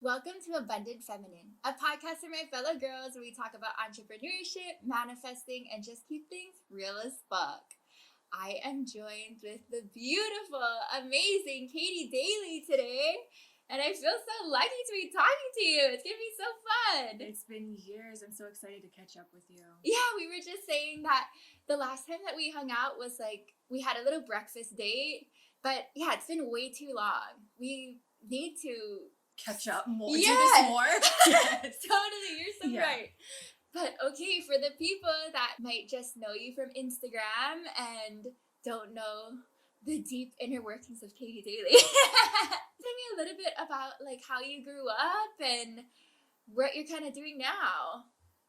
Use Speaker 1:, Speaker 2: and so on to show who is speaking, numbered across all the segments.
Speaker 1: Welcome to Abundant Feminine, a podcast for my fellow girls where we talk about entrepreneurship, manifesting, and just keep things real as fuck. I am joined with the beautiful, amazing Katie Daly today, and I feel so lucky to be talking to you. It's gonna be so fun.
Speaker 2: It's been years. I'm so excited to catch up with you.
Speaker 1: Yeah, we were just saying that the last time that we hung out was like we had a little breakfast date, but yeah, it's been way too long. We need to
Speaker 2: Catch up more.
Speaker 1: Yes.
Speaker 2: Do this more.
Speaker 1: Yes. Totally, you're so
Speaker 2: Yeah.
Speaker 1: right. But okay, for the people that might just know you from Instagram and don't know the deep inner workings of Katie Daly, tell me a little bit about like how you grew up and what you're kind of doing now.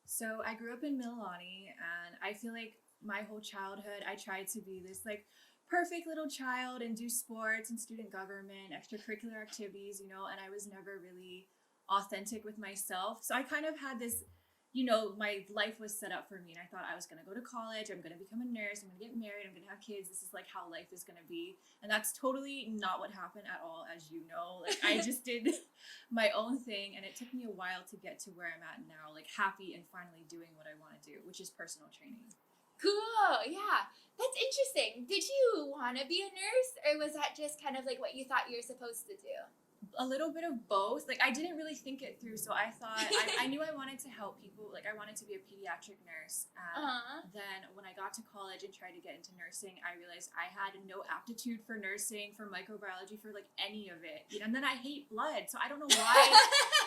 Speaker 2: So I grew up in Mililani, and I feel like my whole childhood I tried to be this like perfect little child and do sports and student government, extracurricular activities, and I was never really authentic with myself. So I kind of had this, my life was set up for me, and I thought I was going to go to college, I'm going to become a nurse, I'm going to get married, I'm going to have kids. This is like how life is going to be. And that's totally not what happened at all, as you know. Like I just did my own thing, and it took me a while to get to where I'm at now, like happy and finally doing what I want to do, which is personal training.
Speaker 1: Cool, yeah. That's interesting. Did you want to be a nurse, or was that just kind of like what you thought you were supposed to do?
Speaker 2: A little bit of both. Like I didn't really think it through, so I thought I knew I wanted to help people. Like I wanted to be a pediatric nurse. Then when I got to college and tried to get into nursing, I realized I had no aptitude for nursing, for microbiology, for like any of it. And then I hate blood, so I don't know why.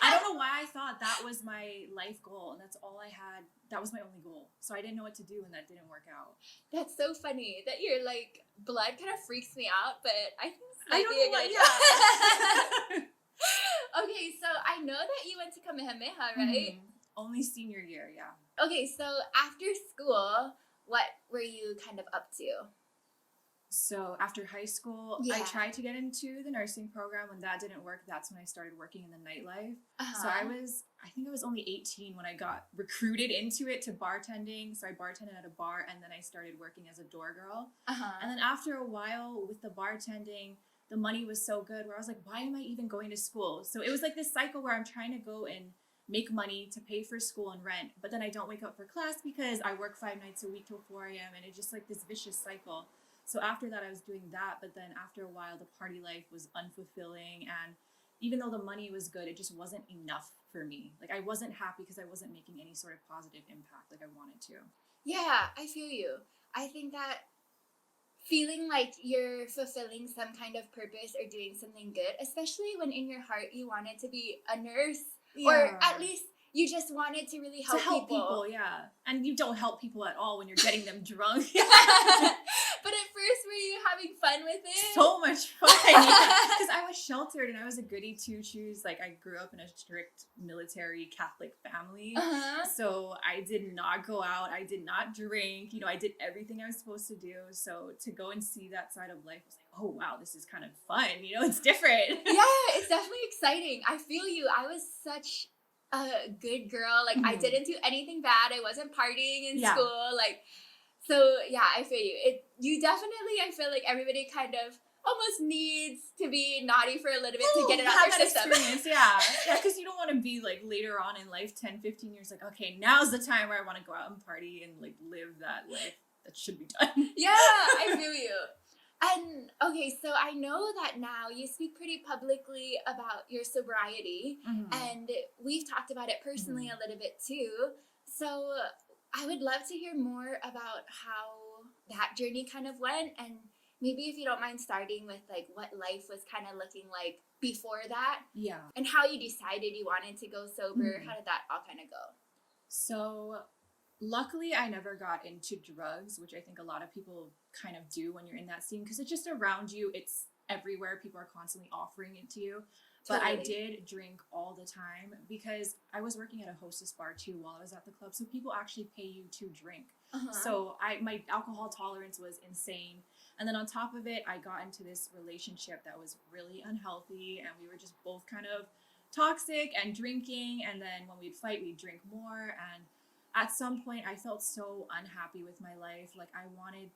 Speaker 2: I don't know why I thought that was my life goal, and that's all I had. That was my only goal. So I didn't know what to do, and that didn't work out.
Speaker 1: That's so funny that your like blood kind of freaks me out, but I think this
Speaker 2: I
Speaker 1: might
Speaker 2: don't
Speaker 1: be a
Speaker 2: know why.
Speaker 1: good
Speaker 2: Yeah.
Speaker 1: Okay, so I know that you went to Kamehameha, right?
Speaker 2: Only senior year, yeah.
Speaker 1: Okay, so after school, what were you kind of up to?
Speaker 2: So after high school, I tried to get into the nursing program. When that didn't work, that's when I started working in the nightlife. So I think I was only 18 when I got recruited into it to bartending. So I bartended at a bar, and then I started working as a door girl. And then after a while with the bartending, the money was so good where I was like, why am I even going to school? So it was like this cycle where I'm trying to go and make money to pay for school and rent, but then I don't wake up for class because I work 5 nights a week till 4 a.m. and it's just like this vicious cycle. So after that, I was doing that, but then after a while, the party life was unfulfilling, and even though the money was good, it just wasn't enough for me. Like I wasn't happy because I wasn't making any sort of positive impact like I wanted to.
Speaker 1: Yeah, I feel you. I think that feeling like you're fulfilling some kind of purpose or doing something good, especially when in your heart you wanted to be a nurse, or at least you just wanted to really help
Speaker 2: people. Yeah. And you don't help people at all when you're getting them drunk.
Speaker 1: But at first, were you having fun with it?
Speaker 2: So much fun. Because I was sheltered and I was a goody two-shoes. Like I grew up in a strict military Catholic family. So I did not go out. I did not drink. I did everything I was supposed to do. So to go and see that side of life was like, oh wow, this is kind of fun. It's different.
Speaker 1: Yeah, it's definitely exciting. I feel you. I was such a good girl. Like I didn't do anything bad. I wasn't partying in school. So yeah, I feel you. You definitely, I feel like everybody kind of almost needs to be naughty for a little bit to get it out their system.
Speaker 2: Experience, yeah, because you don't want to be like later on in life, 10, 15 years, like, okay, now's the time where I want to go out and party and like live that life that should be done.
Speaker 1: Yeah, I feel you. And okay, so I know that now you speak pretty publicly about your sobriety, and we've talked about it personally a little bit too. So I would love to hear more about how that journey kind of went, and maybe if you don't mind starting with like what life was kind of looking like before that.
Speaker 2: Yeah.
Speaker 1: And how you decided you wanted to go sober. How did that all kind of go?
Speaker 2: So luckily I never got into drugs, which I think a lot of people kind of do when you're in that scene, because it's just around you. It's everywhere. People are constantly offering it to you. But I did drink all the time because I was working at a hostess bar too while I was at the club. So people actually pay you to drink. So my alcohol tolerance was insane. And then on top of it, I got into this relationship that was really unhealthy, and we were just both kind of toxic and drinking. And then when we'd fight, we'd drink more. And at some point I felt so unhappy with my life. Like I wanted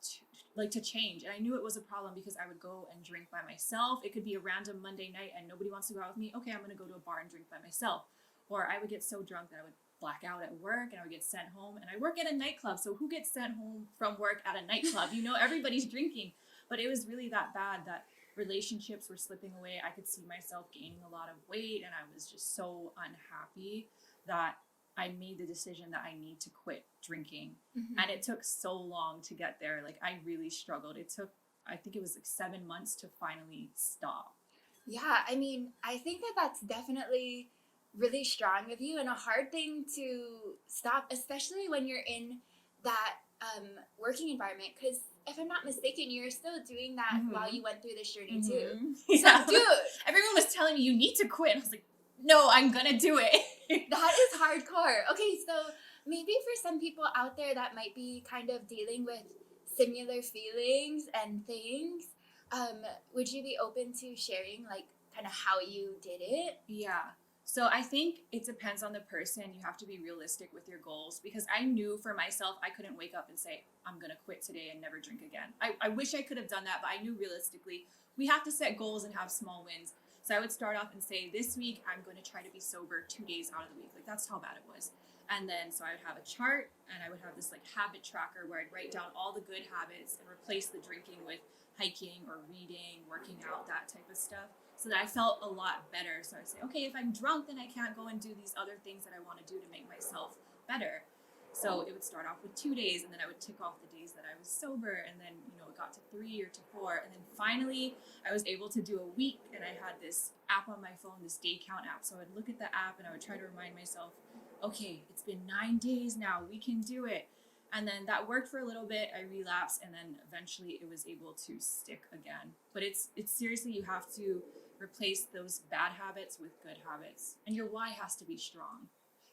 Speaker 2: to change, and I knew it was a problem because I would go and drink by myself. It could be a random Monday night and nobody wants to go out with me. Okay, I'm going to go to a bar and drink by myself. Or I would get so drunk that I would black out at work and I would get sent home. And I work at a nightclub, so who gets sent home from work at a nightclub? You know, everybody's drinking. But it was really that bad that relationships were slipping away. I could see myself gaining a lot of weight, and I was just so unhappy that I made the decision that I need to quit drinking. And it took so long to get there. Like I really struggled. It took, I think it was like 7 months to finally stop.
Speaker 1: Yeah, I mean, I think that that's definitely really strong of you and a hard thing to stop, especially when you're in that working environment. Because if I'm not mistaken, you're still doing that while you went through this journey too.
Speaker 2: Yeah.
Speaker 1: So, dude,
Speaker 2: everyone was telling me you need to quit. I was like, no, I'm gonna do it.
Speaker 1: that is hardcore. Okay, so maybe for some people out there that might be kind of dealing with similar feelings and things, would you be open to sharing like kind of how you did it?
Speaker 2: Yeah. So I think it depends on the person. You have to be realistic with your goals, because I knew for myself I couldn't wake up and say, I'm going to quit today and never drink again. I wish I could have done that, but I knew realistically we have to set goals and have small wins. So I would start off and say, this week I'm going to try to be sober 2 days out of the week. Like that's how bad it was. And then so I would have a chart and I would have this like habit tracker where I'd write down all the good habits and replace the drinking with hiking or reading, working out, that type of stuff. So that I felt a lot better. So I'd say, okay, if I'm drunk, then I can't go and do these other things that I want to do to make myself better. So it would start off with 2 days, and then I would tick off the days that I was sober, and then, you know, it got to 3 or to 4, and then finally I was able to do a week, and I had this app on my phone, this day count app. So I'd look at the app and I would try to remind myself, okay, it's been 9 days now, we can do it. And then that worked for a little bit. I relapsed, and then eventually it was able to stick again. But it's seriously, you have to replace those bad habits with good habits, and your why has to be strong.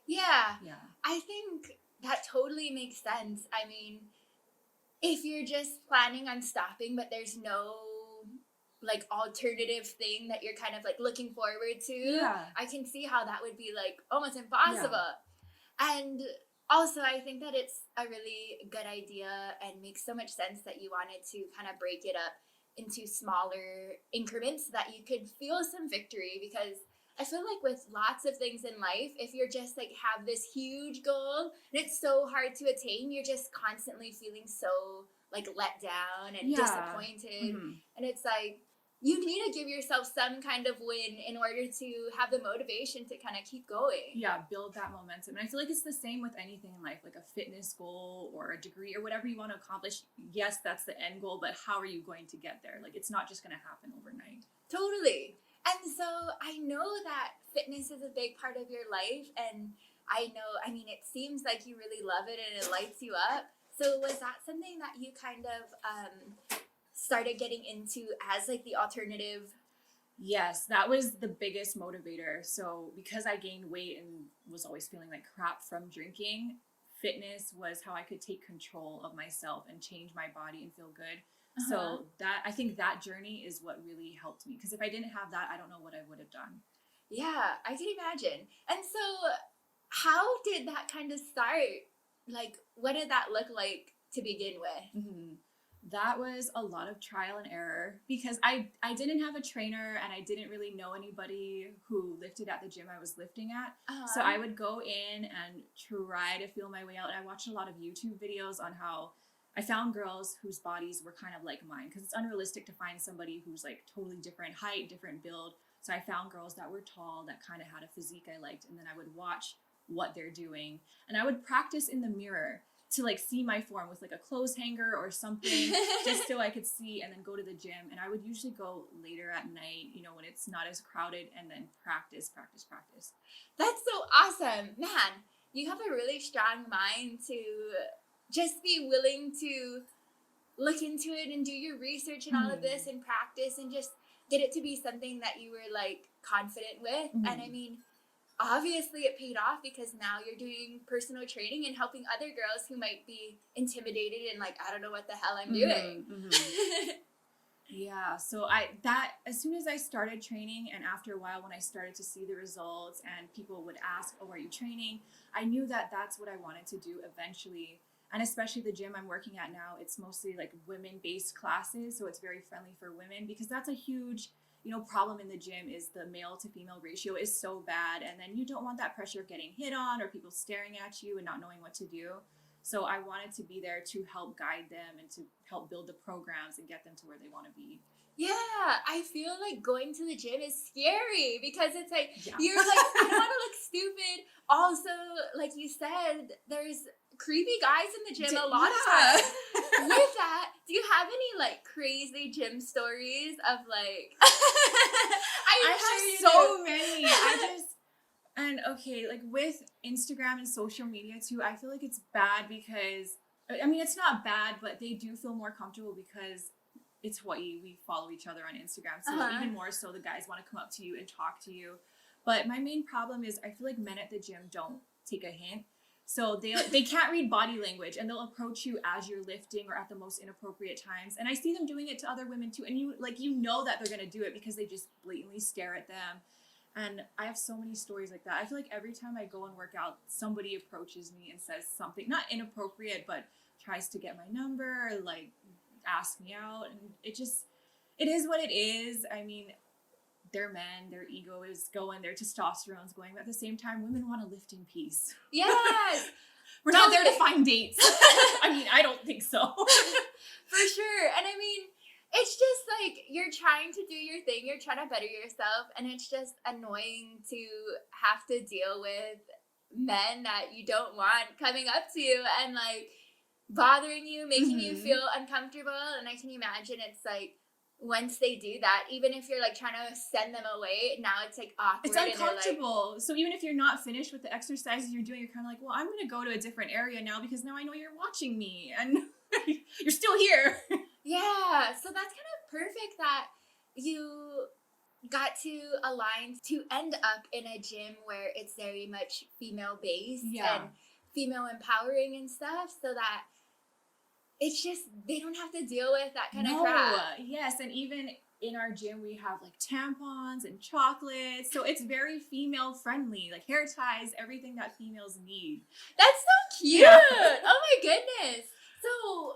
Speaker 1: Yeah.
Speaker 2: Yeah.
Speaker 1: I think that totally makes sense. I mean, if you're just planning on stopping, but there's no like alternative thing that you're kind of like looking forward to, I can see how that would be like almost impossible. Yeah. And also, I think that it's a really good idea and makes so much sense that you wanted to kind of break it up into smaller increments so that you could feel some victory, because I feel like with lots of things in life, if you're just like have this huge goal and it's so hard to attain, you're just constantly feeling so like let down and disappointed. And it's like, you need to give yourself some kind of win in order to have the motivation to kind of keep going.
Speaker 2: Yeah, build that momentum. And I feel like it's the same with anything in life, like a fitness goal or a degree or whatever you want to accomplish. Yes, that's the end goal, but how are you going to get there? Like, it's not just going to happen overnight.
Speaker 1: Totally. And so I know that fitness is a big part of your life. And I mean, it seems like you really love it and it lights you up. So was that something that you kind of started getting into as like the alternative?
Speaker 2: Yes, that was the biggest motivator. So because I gained weight and was always feeling like crap from drinking, fitness was how I could take control of myself and change my body and feel good. So that, I think that journey is what really helped me, because if I didn't have that, I don't know what I would have done.
Speaker 1: Yeah, I can imagine. And so how did that kind of start? Like, what did that look like to begin with?
Speaker 2: That was a lot of trial and error, because I didn't have a trainer and I didn't really know anybody who lifted at the gym I was lifting at. So I would go in and try to feel my way out. And I watched a lot of YouTube videos on how I found girls whose bodies were kind of like mine, because it's unrealistic to find somebody who's like totally different height, different build. So I found girls that were tall, that kind of had a physique I liked. And then I would watch what they're doing. And I would practice in the mirror to like see my form with like a clothes hanger or something, just so I could see, and then go to the gym. And I would usually go later at night, you know, when it's not as crowded, and then practice.
Speaker 1: That's so awesome. Man, you have a really strong mind to just be willing to look into it and do your research and all of this and practice and just get it to be something that you were like confident with. And I mean, obviously it paid off, because now you're doing personal training and helping other girls who might be intimidated and like, I don't know what the hell I'm doing.
Speaker 2: Yeah, so as soon as I started training, and after a while when I started to see the results and people would ask, oh, are you training? I knew that that's what I wanted to do eventually. And especially the gym I'm working at now, it's mostly like women-based classes, so it's very friendly for women, because that's a huge, problem in the gym is the male to female ratio is so bad, and then you don't want that pressure of getting hit on or people staring at you and not knowing what to do. So I wanted to be there to help guide them and to help build the programs and get them to where they want to be.
Speaker 1: Yeah, I feel like going to the gym is scary because it's like,
Speaker 2: Yeah.
Speaker 1: you're like, I don't want to look stupid. Also, like you said, there's creepy guys in the gym a lot of times. With that, do you have any like crazy gym stories of like?
Speaker 2: I have so many. And okay, like with Instagram and social media too, I feel like it's bad because, I mean, it's not bad, but they do feel more comfortable because it's Hawaii. We follow each other on Instagram. So even more so, the guys want to come up to you and talk to you. But my main problem is I feel like men at the gym don't take a hint. So they can't read body language, and they'll approach you as you're lifting or at the most inappropriate times. And I see them doing it to other women too. And you know that they're going to do it because they just blatantly stare at them. And I have so many stories like that. I feel like every time I go and work out, somebody approaches me and says something, not inappropriate, but tries to get my number, or like ask me out. And it is what it is. I mean, they're men, their ego is going, their testosterone's going, but at the same time, women want to lift in peace.
Speaker 1: Yes!
Speaker 2: We're not there to find dates. I mean, I don't think so.
Speaker 1: For sure. And I mean, it's just like you're trying to do your thing, you're trying to better yourself, and it's just annoying to have to deal with men that you don't want coming up to you and like bothering you, making you feel uncomfortable. And I can imagine it's like once they do that, even if you're like trying to send them away, now it's like awkward.
Speaker 2: It's uncomfortable. Like, so even if you're not finished with the exercises you're doing, you're kind of like, well, I'm going to go to a different area now because now I know you're watching me and you're still here.
Speaker 1: Yeah, so that's kind of perfect that you got to align to end up in a gym where it's very much female based and female empowering and stuff, so that it's just they don't have to deal with that kind of crap.
Speaker 2: Yes, and even in our gym we have like tampons and chocolates, so it's very female friendly, like hair ties, everything that females need.
Speaker 1: That's so cute. Yeah. Oh my goodness. So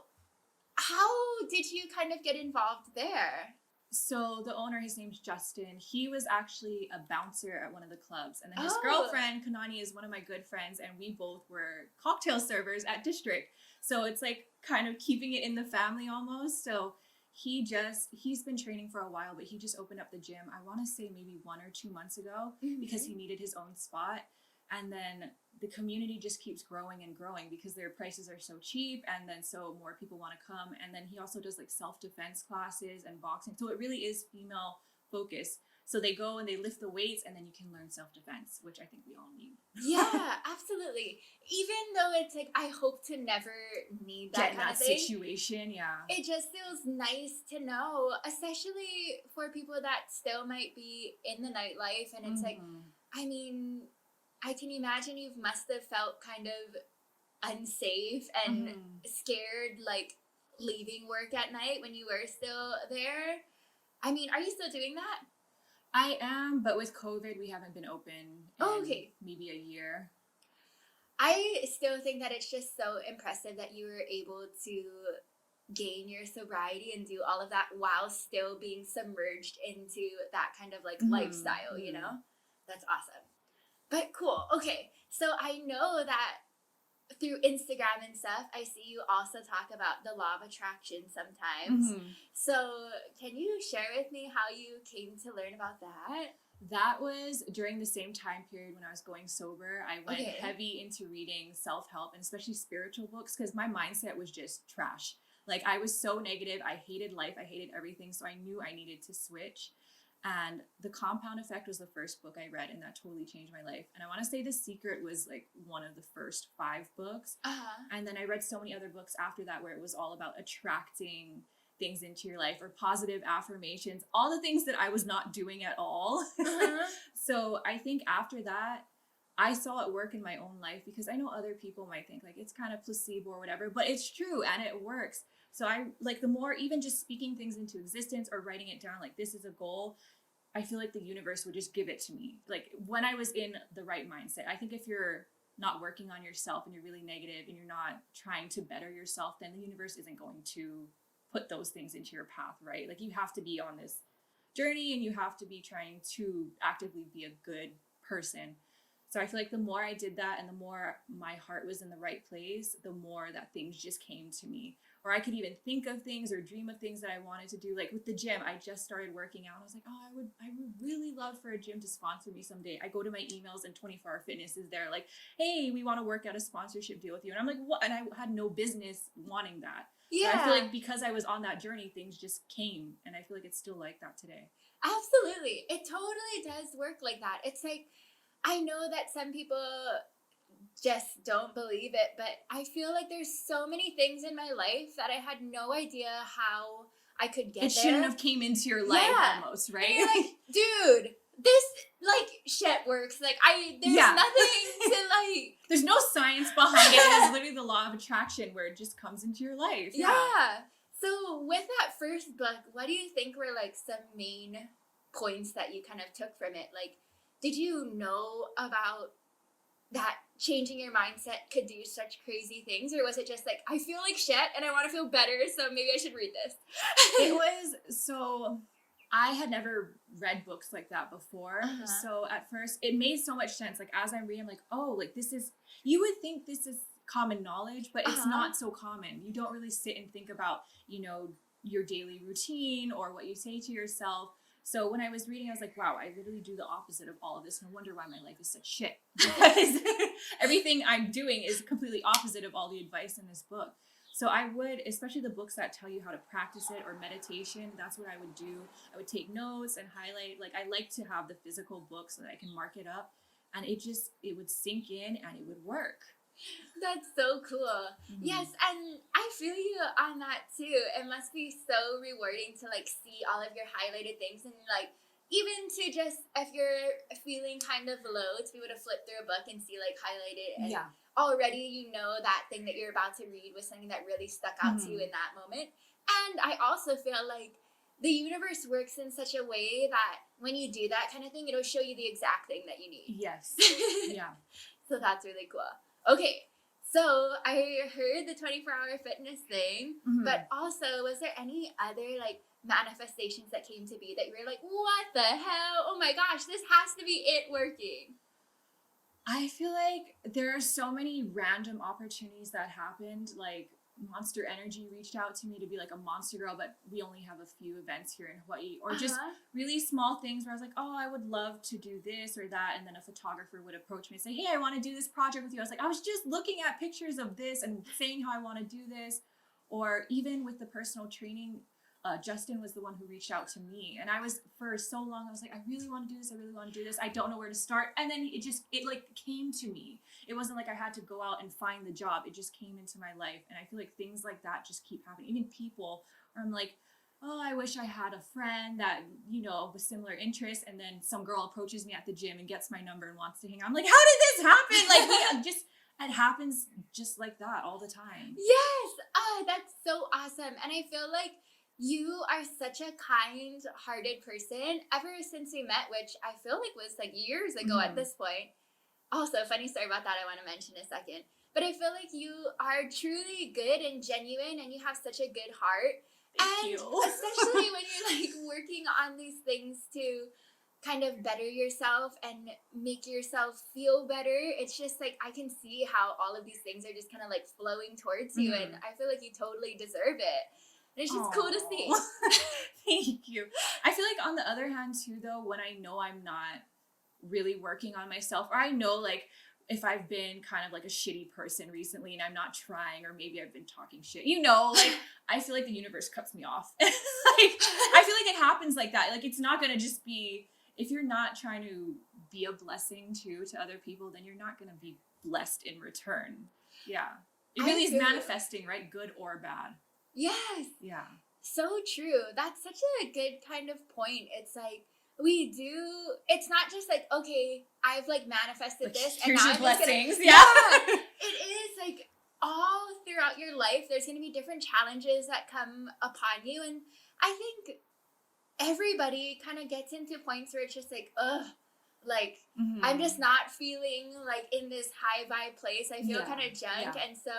Speaker 1: how did you kind of get involved there?
Speaker 2: So the owner, his name's Justin, he was actually a bouncer at one of the clubs. And then his girlfriend, Kanani, is one of my good friends. And we both were cocktail servers at District. So it's like kind of keeping it in the family almost. So he's been training for a while, but he just opened up the gym, I want to say maybe 1 or 2 months ago, because he needed his own spot. And then the community just keeps growing and growing because their prices are so cheap, and then so more people want to come. And then he also does like self-defense classes and boxing. So it really is female focused. So they go and they lift the weights, and then you can learn self-defense, which I think we all need.
Speaker 1: Yeah, absolutely. Even though it's like, I hope to never need that kind of thing.
Speaker 2: Situation, yeah.
Speaker 1: It just feels nice to know, especially for people that still might be in the nightlife. And it's like, I mean, I can imagine you must have felt kind of unsafe and scared, like leaving work at night when you were still there. I mean, are you still doing that?
Speaker 2: I am, but with COVID, we haven't been open in maybe a year.
Speaker 1: I still think that it's just so impressive that you were able to gain your sobriety and do all of that while still being submerged into that kind of like lifestyle, you know? That's awesome. But cool. Okay. So I know that through Instagram and stuff, I see you also talk about the law of attraction sometimes. So can you share with me how you came to learn about that?
Speaker 2: That was during the same time period when I was going sober. I went heavy into reading self-help and especially spiritual books because my mindset was just trash. Like I was so negative. I hated life. I hated everything. So I knew I needed to switch. And The Compound Effect was the first book I read, and that totally changed my life. And I want to say The Secret was like one of the first 5 books. And then I read so many other books after that where it was all about attracting things into your life or positive affirmations, all the things that I was not doing at all. So I think after that, I saw it work in my own life, because I know other people might think like it's kind of placebo or whatever, but it's true and it works. So I like, the more even just speaking things into existence or writing it down, like this is a goal, I feel like the universe would just give it to me. Like when I was in the right mindset. I think if you're not working on yourself and you're really negative and you're not trying to better yourself, then the universe isn't going to put those things into your path, right? Like you have to be on this journey and you have to be trying to actively be a good person. So I feel like the more I did that and the more my heart was in the right place, the more that things just came to me. Or I could even think of things or dream of things that I wanted to do. Like with the gym, I just started working out. I was like, oh, I would really love for a gym to sponsor me someday. I go to my emails and 24 Hour Fitness is there like, hey, we want to work out a sponsorship deal with you. And I'm like, what? And I had no business wanting that.
Speaker 1: Yeah.
Speaker 2: But I feel like because I was on that journey, things just came. And I feel like it's still like that today.
Speaker 1: Absolutely. It totally does work like that. It's like, I know that some people just don't believe it, but I feel like there's so many things in my life that I had no idea how I could get
Speaker 2: it
Speaker 1: there.
Speaker 2: Shouldn't have came into your life almost, right?
Speaker 1: And you're like, dude, this like shit works. Like there's nothing to like.
Speaker 2: There's no science behind it. It's literally the law of attraction where it just comes into your life.
Speaker 1: Yeah. So with that first book, what do you think were like some main points that you kind of took from it? Like, did you know about that changing your mindset could do such crazy things? Or was it just like, I feel like shit and I want to feel better, so maybe I should read this?
Speaker 2: It was, so I had never read books like that before. So at first it made so much sense. Like as I'm reading, I'm like, oh, like this is, you would think this is common knowledge, but it's not so common. You don't really sit and think about, you know, your daily routine or what you say to yourself. So when I was reading, I was like, wow, I literally do the opposite of all of this. No wonder why my life is such shit. Because everything I'm doing is completely opposite of all the advice in this book. So I would, especially the books that tell you how to practice it or meditation, that's what I would do. I would take notes and highlight. Like I like to have the physical book so that I can mark it up. And it would sink in and it would work.
Speaker 1: That's so cool. Yes, and I feel you on that too. It must be so rewarding to like see all of your highlighted things, and like even to just, if you're feeling kind of low, to be able to flip through a book and see like highlighted and already you know that thing that you're about to read was something that really stuck out to you in that moment. And I also feel like the universe works in such a way that when you do that kind of thing, it'll show you the exact thing that you need.
Speaker 2: Yes. Yeah.
Speaker 1: So that's really cool. Okay, so I heard the 24-hour fitness thing, but also was there any other like manifestations that came to be that you were like, what the hell? Oh my gosh, this has to be it working.
Speaker 2: I feel like there are so many random opportunities that happened. Like Monster Energy reached out to me to be like a Monster Girl, but we only have a few events here in Hawaii. Or just really small things where I was like, oh, I would love to do this or that. And then a photographer would approach me and say, hey, I want to do this project with you. I was like, I was just looking at pictures of this and saying how I want to do this. Or even with the personal training, Justin was the one who reached out to me. And I was, for so long, I was like, I really want to do this. I really want to do this. I don't know where to start. And then it like came to me. It wasn't like I had to go out and find the job. It just came into my life. And I feel like things like that just keep happening. Even people, where I'm like, oh, I wish I had a friend that, you know, with similar interests. And then some girl approaches me at the gym and gets my number and wants to hang out. I'm like, how did this happen? Like, it happens just like that all the time.
Speaker 1: Yes. That's so awesome. And I feel like you are such a kind-hearted person ever since we met, which I feel like was like years ago at this point. Also, funny story about that I want to mention in a second. But I feel like you are truly good and genuine, and you have such a good heart.
Speaker 2: Thank you.
Speaker 1: Especially when you're like working on these things to kind of better yourself and make yourself feel better. It's just like I can see how all of these things are just kind of like flowing towards you, and I feel like you totally deserve it. It's just cool to see.
Speaker 2: Thank you. I feel like on the other hand too, though, when I know I'm not really working on myself, or I know like if I've been kind of like a shitty person recently and I'm not trying, or maybe I've been talking shit, you know, like I feel like the universe cuts me off. Like I feel like it happens like that. Like it's not going to just be, if you're not trying to be a blessing to other people, then you're not going to be blessed in return. Yeah. It really is manifesting, right? Good or bad.
Speaker 1: Yes.
Speaker 2: Yeah.
Speaker 1: So true. That's such a good kind of point. It's like we do. It's not just like, okay, I've like manifested
Speaker 2: like,
Speaker 1: this and
Speaker 2: here's
Speaker 1: now
Speaker 2: your
Speaker 1: I'm just
Speaker 2: blessings.
Speaker 1: gonna,
Speaker 2: Yeah.
Speaker 1: it is like all throughout your life there's going to be different challenges that come upon you, and I think everybody kind of gets into points where it's just like, ugh, like I'm just not feeling like in this high vibe place. I feel kind of junk, and so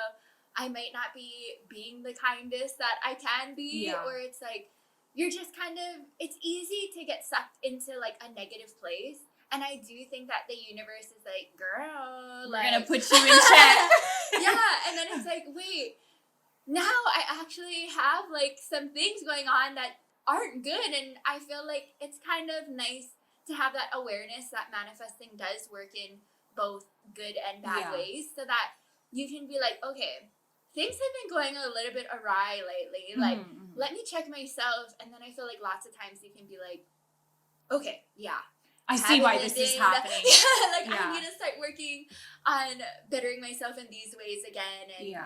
Speaker 1: I might not be being the kindest that I can be, or it's like you're just kind of, it's easy to get sucked into like a negative place. And I do think that the universe is like, girl,
Speaker 2: we're
Speaker 1: like,
Speaker 2: gonna put you in check.
Speaker 1: And then it's like, wait, now I actually have like some things going on that aren't good, and I feel like it's kind of nice to have that awareness that manifesting does work in both good and bad ways, so that you can be like, okay, things have been going a little bit awry lately. Like, let me check myself, and then I feel like lots of times you can be like, okay,
Speaker 2: I see why this is happening.
Speaker 1: I need to start working on bettering myself in these ways again. And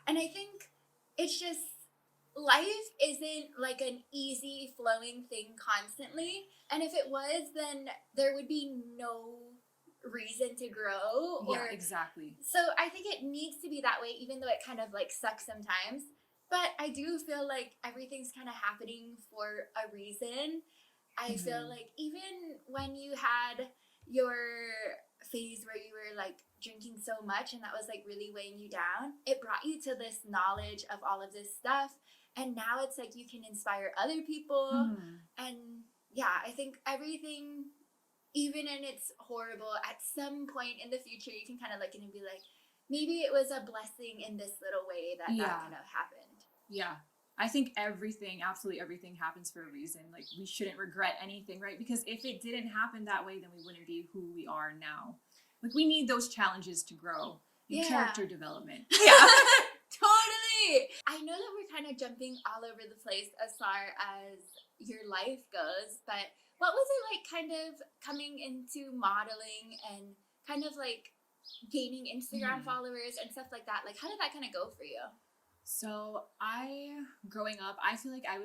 Speaker 1: and I think it's just, life isn't like an easy flowing thing constantly. And if it was, then there would be no reason to grow.
Speaker 2: Exactly.
Speaker 1: So I think it needs to be that way, even though it kind of like sucks sometimes. But I do feel like everything's kind of happening for a reason. I feel like even when you had your phase where you were like drinking so much and that was like really weighing you down, it brought you to this knowledge of all of this stuff. And now it's like you can inspire other people. And I think everything, even in its horrible, at some point in the future, you can kind of look in and be like, maybe it was a blessing in this little way that kind of happened.
Speaker 2: Yeah. I think absolutely everything happens for a reason. Like, we shouldn't regret anything, right? Because if it didn't happen that way, then we wouldn't be who we are now. Like, we need those challenges to grow in character development.
Speaker 1: Totally. I know that we're kind of jumping all over the place as far as your life goes, but what was it like kind of coming into modeling and kind of like gaining Instagram followers and stuff like that? Like, how did that kind of go for you?
Speaker 2: So growing up, I feel like I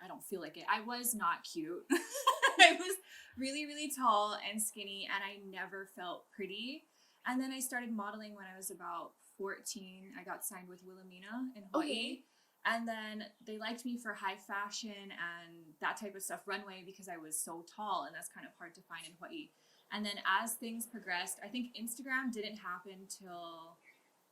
Speaker 2: don't feel like it. I was not cute. I was really, really tall and skinny, and I never felt pretty. And then I started modeling when I was about 14. I got signed with Wilhelmina in Hawaii. And then they liked me for high fashion and that type of stuff, runway, because I was so tall, and that's kind of hard to find in Hawaii. And then as things progressed, I think Instagram didn't happen till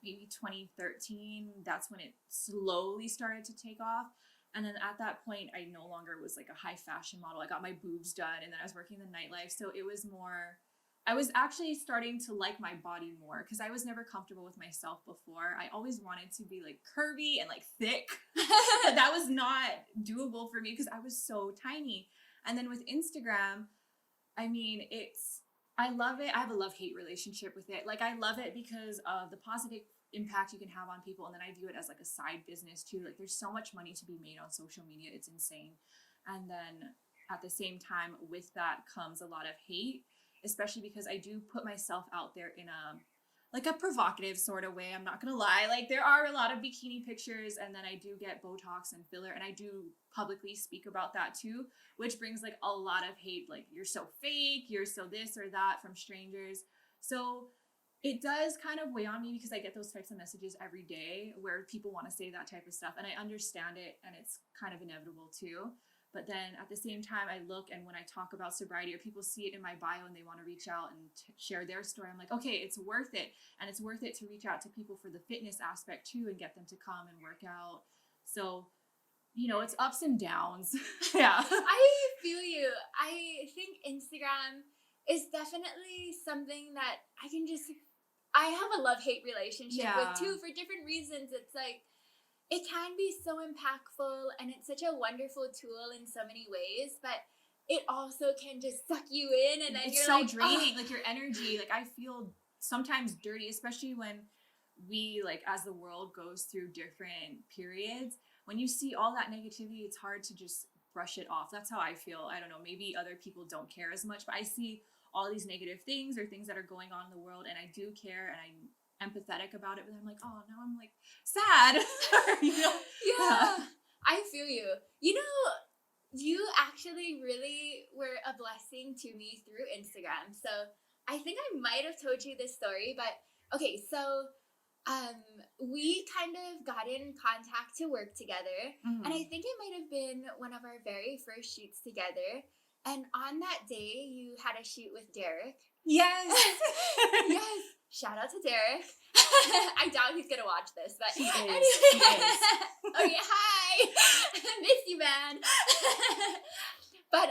Speaker 2: maybe 2013. That's when it slowly started to take off. And then at that point, I no longer was like a high fashion model. I got my boobs done, and then I was working the nightlife. So it was more, I was actually starting to like my body more, because I was never comfortable with myself before. I always wanted to be like curvy and like thick, but that was not doable for me because I was so tiny. And then with Instagram, I mean, I love it. I have a love-hate relationship with it. Like, I love it because of the positive impact you can have on people, and then I view it as like a side business too. Like, there's so much money to be made on social media, it's insane. And then at the same time, with that comes a lot of hate, especially because I do put myself out there in a provocative sort of way. I'm not gonna lie, like, there are a lot of bikini pictures, and then I do get Botox and filler, and I do publicly speak about that too, which brings like a lot of hate, like, you're so fake, you're so this or that, from strangers. So it does kind of weigh on me, because I get those types of messages every day where people want to say that type of stuff, and I understand it, and it's kind of inevitable too. But then at the same time, I look, and when I talk about sobriety, or people see it in my bio and they want to reach out and share their story, I'm like, okay, it's worth it. And it's worth it to reach out to people for the fitness aspect too, and get them to come and work out. So, you know, it's ups and downs.
Speaker 1: I feel you. I think Instagram is definitely something that I have a love-hate relationship with too, for different reasons. It's like, it can be so impactful, and it's such a wonderful tool in so many ways, but it also can just suck you in, and then
Speaker 2: it's
Speaker 1: you're
Speaker 2: so
Speaker 1: like,
Speaker 2: draining. Like, your energy, like, I feel sometimes dirty, especially when we, like, as the world goes through different periods, when you see all that negativity, it's hard to just brush it off. That's how I feel. I don't know, maybe other people don't care as much, but I see all these negative things or things that are going on in the world, and I do care, and I'm empathetic about it, but I'm like, oh, now I'm like sad. You know?
Speaker 1: Yeah, I feel you. You know, you actually really were a blessing to me through Instagram. So I think I might have told you this story, but okay, so we kind of got in contact to work together, and I think it might have been one of our very first shoots together. And on that day, you had a shoot with Derek.
Speaker 2: Yes.
Speaker 1: Yes. Shout out to Derek. I doubt he's gonna watch this, but
Speaker 2: he is.
Speaker 1: Okay, hi. Miss you, man. But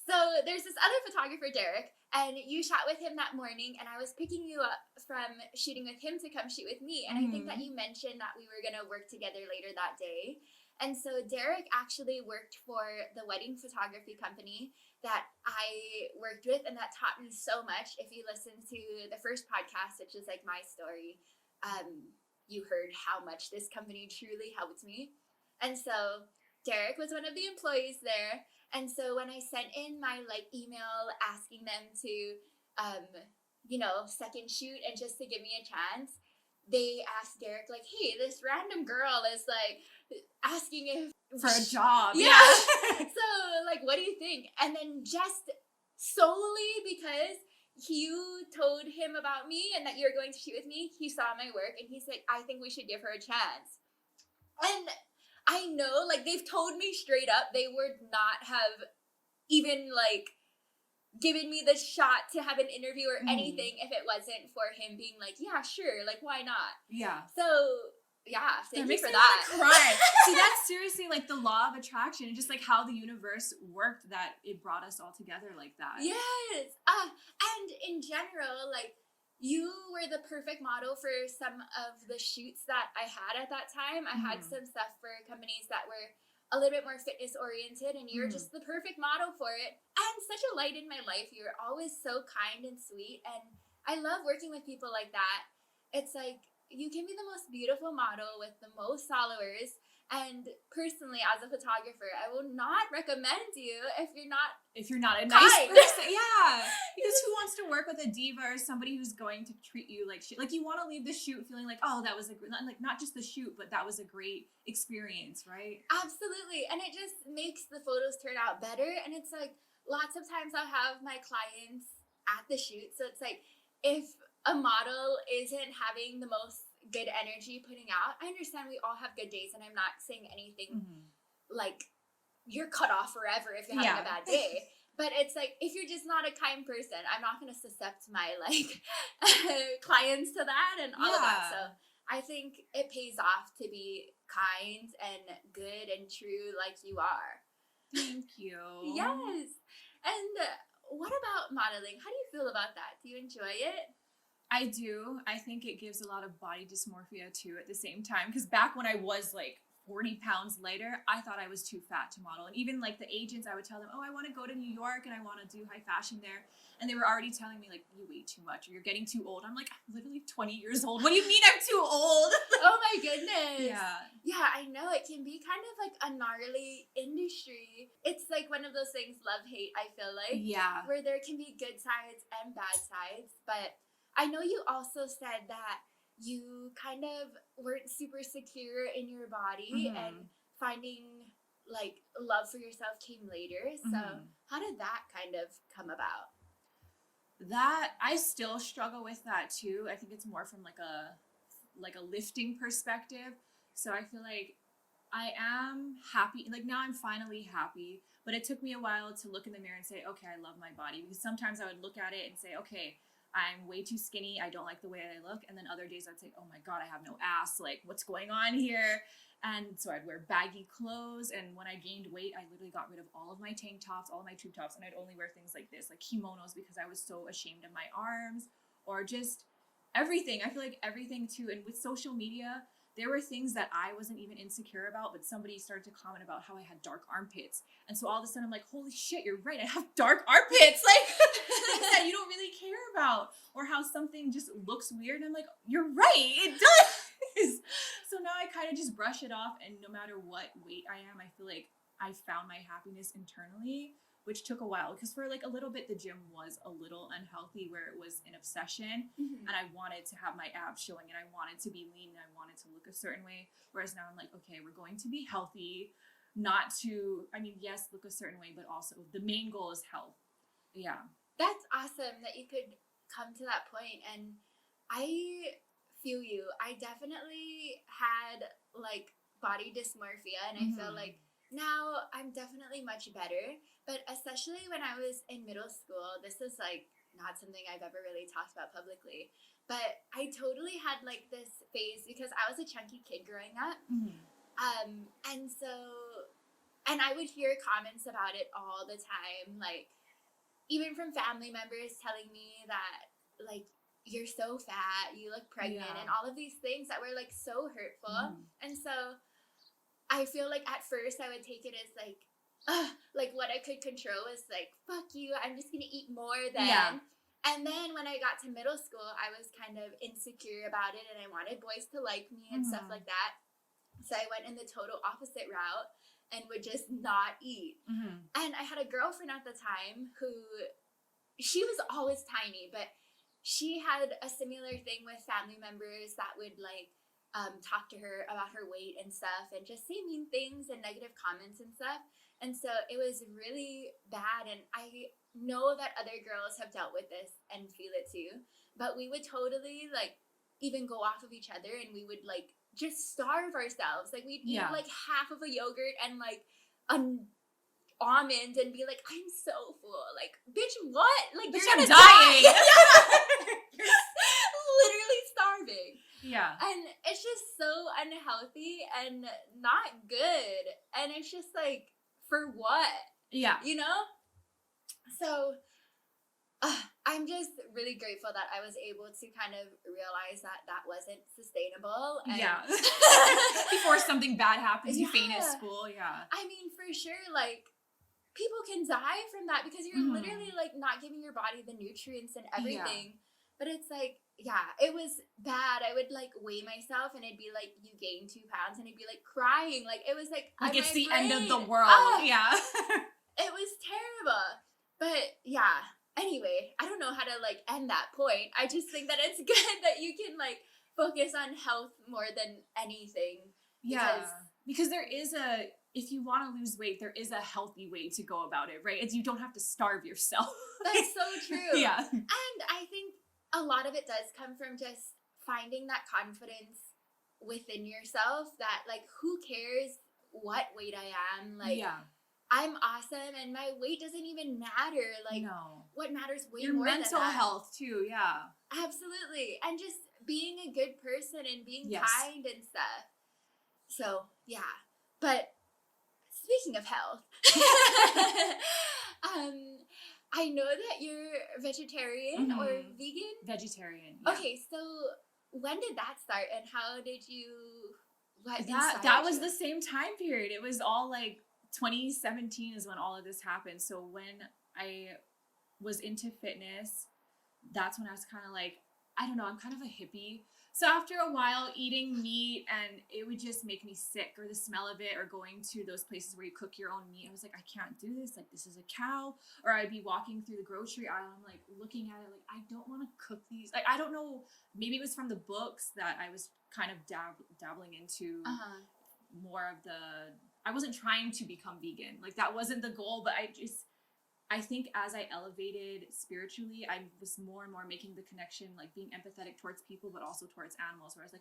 Speaker 1: so there's this other photographer, Derek, and you shot with him that morning, and I was picking you up from shooting with him to come shoot with me, and I think that you mentioned that we were gonna work together later that day. And so Derek actually worked for the wedding photography company that I worked with, and that taught me so much. If you listen to the first podcast, which is like my story, you heard how much this company truly helped me. And so Derek was one of the employees there. And so when I sent in my like email asking them to, second shoot and just to give me a chance, they asked Derek like, hey, this random girl is like asking if
Speaker 2: for a job.
Speaker 1: Yeah. So like, what do you think? And then just solely because you told him about me and that you were going to shoot with me, he saw my work and he's like, I think we should give her a chance. And I know, like, they've told me straight up they would not have even like given me the shot to have an interview or anything if it wasn't for him being like, yeah, sure, like, why not?
Speaker 2: Yeah.
Speaker 1: So yeah, thank you for
Speaker 2: that.
Speaker 1: that.
Speaker 2: Cry. See, that's seriously like the law of attraction and just like how the universe worked, that it brought us all together like that.
Speaker 1: Yes. And in general, like, you were the perfect model for some of the shoots that I had at that time. I had some stuff for companies that were a little bit more fitness oriented, and you're just the perfect model for it. And such a light in my life. You're always so kind and sweet, and I love working with people like that. It's like, you can be the most beautiful model with the most followers. And personally, as a photographer, I will not recommend you if you're not
Speaker 2: a nice person. Yeah. Because who wants to work with a diva or somebody who's going to treat you like shit? Like, you want to leave the shoot feeling like, oh, that was not just the shoot, but that was a great experience, right?
Speaker 1: Absolutely. And it just makes the photos turn out better. And it's like, lots of times I'll have my clients at the shoot. So it's like, if a model isn't having the most good energy putting out, I understand we all have good days, and I'm not saying anything like you're cut off forever if you're having a bad day. But it's like, if you're just not a kind person, I'm not going to suscept my like clients to that and all of that. So I think it pays off to be kind and good and true like you are.
Speaker 2: Thank you.
Speaker 1: Yes. And what about modeling? How do you feel about that? Do you enjoy it?
Speaker 2: I do. I think it gives a lot of body dysmorphia too at the same time. Because back when I was like 40 pounds lighter, I thought I was too fat to model. And even like the agents, I would tell them, oh, I want to go to New York and I want to do high fashion there. And they were already telling me like, you weigh too much or you're getting too old. I'm like, I'm literally 20 years old. What do you mean I'm too old?
Speaker 1: Oh my goodness.
Speaker 2: Yeah.
Speaker 1: Yeah, I know. It can be kind of like a gnarly industry. It's like one of those things, love, hate, I feel like.
Speaker 2: Yeah.
Speaker 1: Where there can be good sides and bad sides. But I know you also said that you kind of weren't super secure in your body and finding like love for yourself came later. So how did that kind of come about?
Speaker 2: That, I still struggle with that too. I think it's more from like a lifting perspective. So I feel like I am happy. Like, now I'm finally happy, but it took me a while to look in the mirror and say, okay, I love my body. Because sometimes I would look at it and say, okay, I'm way too skinny. I don't like the way I look. And then other days I'd say, oh my God, I have no ass. Like, what's going on here? And so I'd wear baggy clothes. And when I gained weight, I literally got rid of all of my tank tops, all of my tube tops. And I'd only wear things like this, like kimonos, because I was so ashamed of my arms, or just everything. I feel like everything too. And with social media, there were things that I wasn't even insecure about, but somebody started to comment about how I had dark armpits. And so all of a sudden I'm like, holy shit, you're right. I have dark armpits. Like, things that you don't really care about, or how something just looks weird. And I'm like, you're right. It does. So now I kind of just brush it off. And no matter what weight I am, I feel like I found my happiness internally, which took a while, because for like a little bit, the gym was a little unhealthy, where it was an obsession, and I wanted to have my abs showing, and I wanted to be lean, and I wanted to look a certain way. Whereas now I'm like, okay, we're going to be healthy. not to, I mean, yes, look a certain way, but also the main goal is health. Yeah.
Speaker 1: That's awesome that you could come to that point. And I feel you. I definitely had like body dysmorphia, and I feel like now I'm definitely much better. But especially when I was in middle school, this is like not something I've ever really talked about publicly. But I totally had like this phase because I was a chunky kid growing up. And so, and I would hear comments about it all the time, like even from family members telling me that like, you're so fat, you look pregnant, and all of these things that were like so hurtful. And so I feel like at first I would take it as like, like what I could control was like, fuck you, I'm just gonna eat more then. And then when I got to middle school, I was kind of insecure about it, and I wanted boys to like me and stuff like that. So I went in the total opposite route and would just not eat. And I had a girlfriend at the time who, she was always tiny, but she had a similar thing with family members that would like talk to her about her weight and stuff and just say mean things and negative comments and stuff. And so it was really bad. And I know that other girls have dealt with this and feel it too. But we would totally like even go off of each other, and we would like just starve ourselves. Like we'd eat like half of a yogurt and like an almond and be like, I'm so full. Like, bitch, what? Like,
Speaker 2: bitch,
Speaker 1: you're
Speaker 2: I'm
Speaker 1: gonna
Speaker 2: dying.
Speaker 1: You're literally starving.
Speaker 2: Yeah.
Speaker 1: And it's just so unhealthy and not good. And it's just like, for what?
Speaker 2: Yeah.
Speaker 1: You know? So I'm just really grateful that I was able to kind of realize that that wasn't sustainable. And
Speaker 2: before something bad happens, you faint at school. Yeah.
Speaker 1: I mean, for sure, like, people can die from that because you're literally like not giving your body the nutrients and everything. But it's like, it was bad. I would like weigh myself and it'd be like, you gained 2 pounds, and I'd be like crying. Like it was like
Speaker 2: it's the end of the world.
Speaker 1: It was terrible. But anyway, I don't know how to like end that point. I just think that it's good that you can like focus on health more than anything.
Speaker 2: Because there is if you want to lose weight, there is a healthy way to go about it, right? You don't have to starve yourself.
Speaker 1: That's so true.
Speaker 2: And
Speaker 1: I think a lot of it does come from just finding that confidence within yourself that like, who cares what weight I am? Like, I'm awesome, and my weight doesn't even matter. Like, what matters way
Speaker 2: your
Speaker 1: more than
Speaker 2: mental
Speaker 1: that.
Speaker 2: health too.
Speaker 1: Absolutely. And just being a good person and being kind and stuff. So but speaking of health, I know that you're vegetarian or vegan.
Speaker 2: Vegetarian.
Speaker 1: Okay, so when did that start, and how did you?
Speaker 2: That was the same time period. It was all like 2017 is when all of this happened. So when I was into fitness, that's when I was kind of like, I don't know, I'm kind of a hippie. So after a while eating meat, and it would just make me sick, or the smell of it, or going to those places where you cook your own meat, I was like, I can't do this. Like, this is a cow. Or I'd be walking through the grocery aisle, I'm like looking at it like, I don't want to cook these. Like, I don't know, maybe it was from the books that I was kind of dabbling into more of I wasn't trying to become vegan. Like, that wasn't the goal, but I think as I elevated spiritually, I was more and more making the connection, like being empathetic towards people, but also towards animals, where I was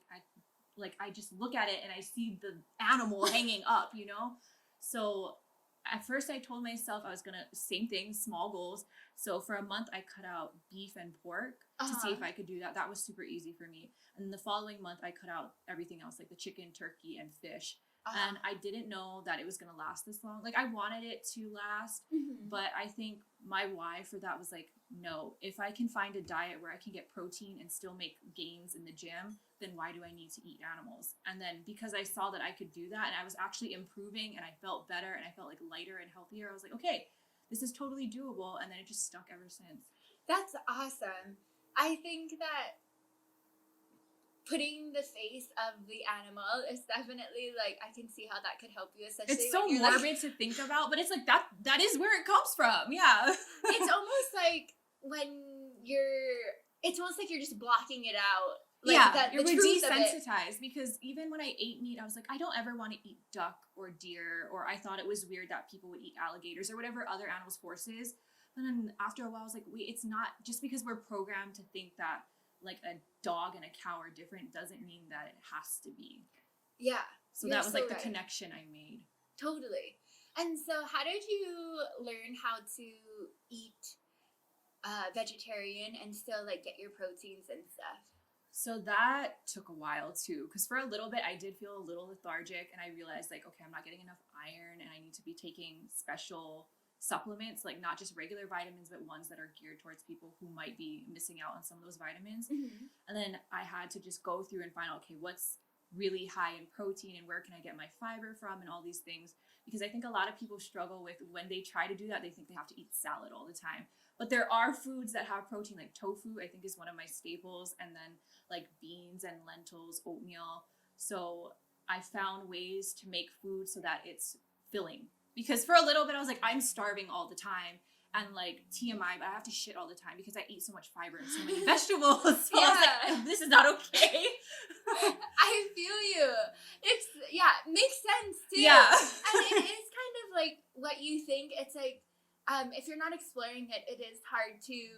Speaker 2: like, I just look at it and I see the animal hanging up, you know? So at first I told myself I was going to, same thing, small goals. So for a month I cut out beef and pork to see if I could do that. That was super easy for me. And then the following month I cut out everything else, like the chicken, turkey, and fish. And I didn't know that it was going to last this long. Like, I wanted it to last, but I think my why for that was like, no, if I can find a diet where I can get protein and still make gains in the gym, then why do I need to eat animals? And then because I saw that I could do that, and I was actually improving, and I felt better, and I felt like lighter and healthier, I was like, okay, this is totally doable. And then it just stuck ever since.
Speaker 1: That's awesome. I think that putting the face of the animal is definitely like, I can see how that could help you, especially
Speaker 2: it's so morbid to think about, but it's like that is where it comes from.
Speaker 1: It's almost like when it's almost like you're just blocking it out
Speaker 2: We're
Speaker 1: the truth
Speaker 2: desensitized, because even when I ate meat, I was like, I don't ever want to eat duck or deer, or I thought it was weird that people would eat alligators or whatever other animals' horses. But then after a while, I was like, wait, it's not just because we're programmed to think that like a dog and a cow are different doesn't mean that it has to be.
Speaker 1: Yeah.
Speaker 2: So that was like the connection I made.
Speaker 1: Totally. And so how did you learn how to eat vegetarian and still like get your proteins and stuff?
Speaker 2: So that took a while too, because for a little bit I did feel a little lethargic, and I realized like, okay, I'm not getting enough iron, and I need to be taking special supplements, like not just regular vitamins, but ones that are geared towards people who might be missing out on some of those vitamins.
Speaker 1: Mm-hmm.
Speaker 2: And then I had to just go through and find out, okay, what's really high in protein and where can I get my fiber from and all these things. Because I think a lot of people struggle with when they try to do that, they think they have to eat salad all the time. But there are foods that have protein, like tofu, I think is one of my staples, and then like beans and lentils, oatmeal. So I found ways to make food so that it's filling. Because for a little bit I was like, I'm starving all the time. And like TMI, but I have to shit all the time because I eat so much fiber and so many vegetables. So I was like, this is not okay.
Speaker 1: I feel you. It makes sense too.
Speaker 2: Yeah.
Speaker 1: And it is kind of like what you think. It's like, if you're not exploring it, it is hard to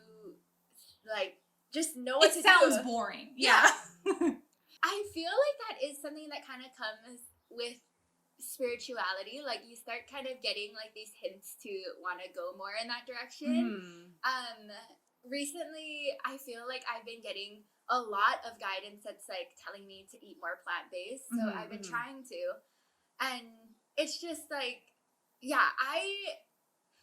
Speaker 1: like just know what to do.
Speaker 2: It sounds boring. Yeah.
Speaker 1: I feel like that is something that kind of comes with spirituality. Like you start kind of getting like these hints to want to go more in that direction. Recently I feel like I've been getting a lot of guidance that's like telling me to eat more plant-based. So I've been trying to, and it's just like,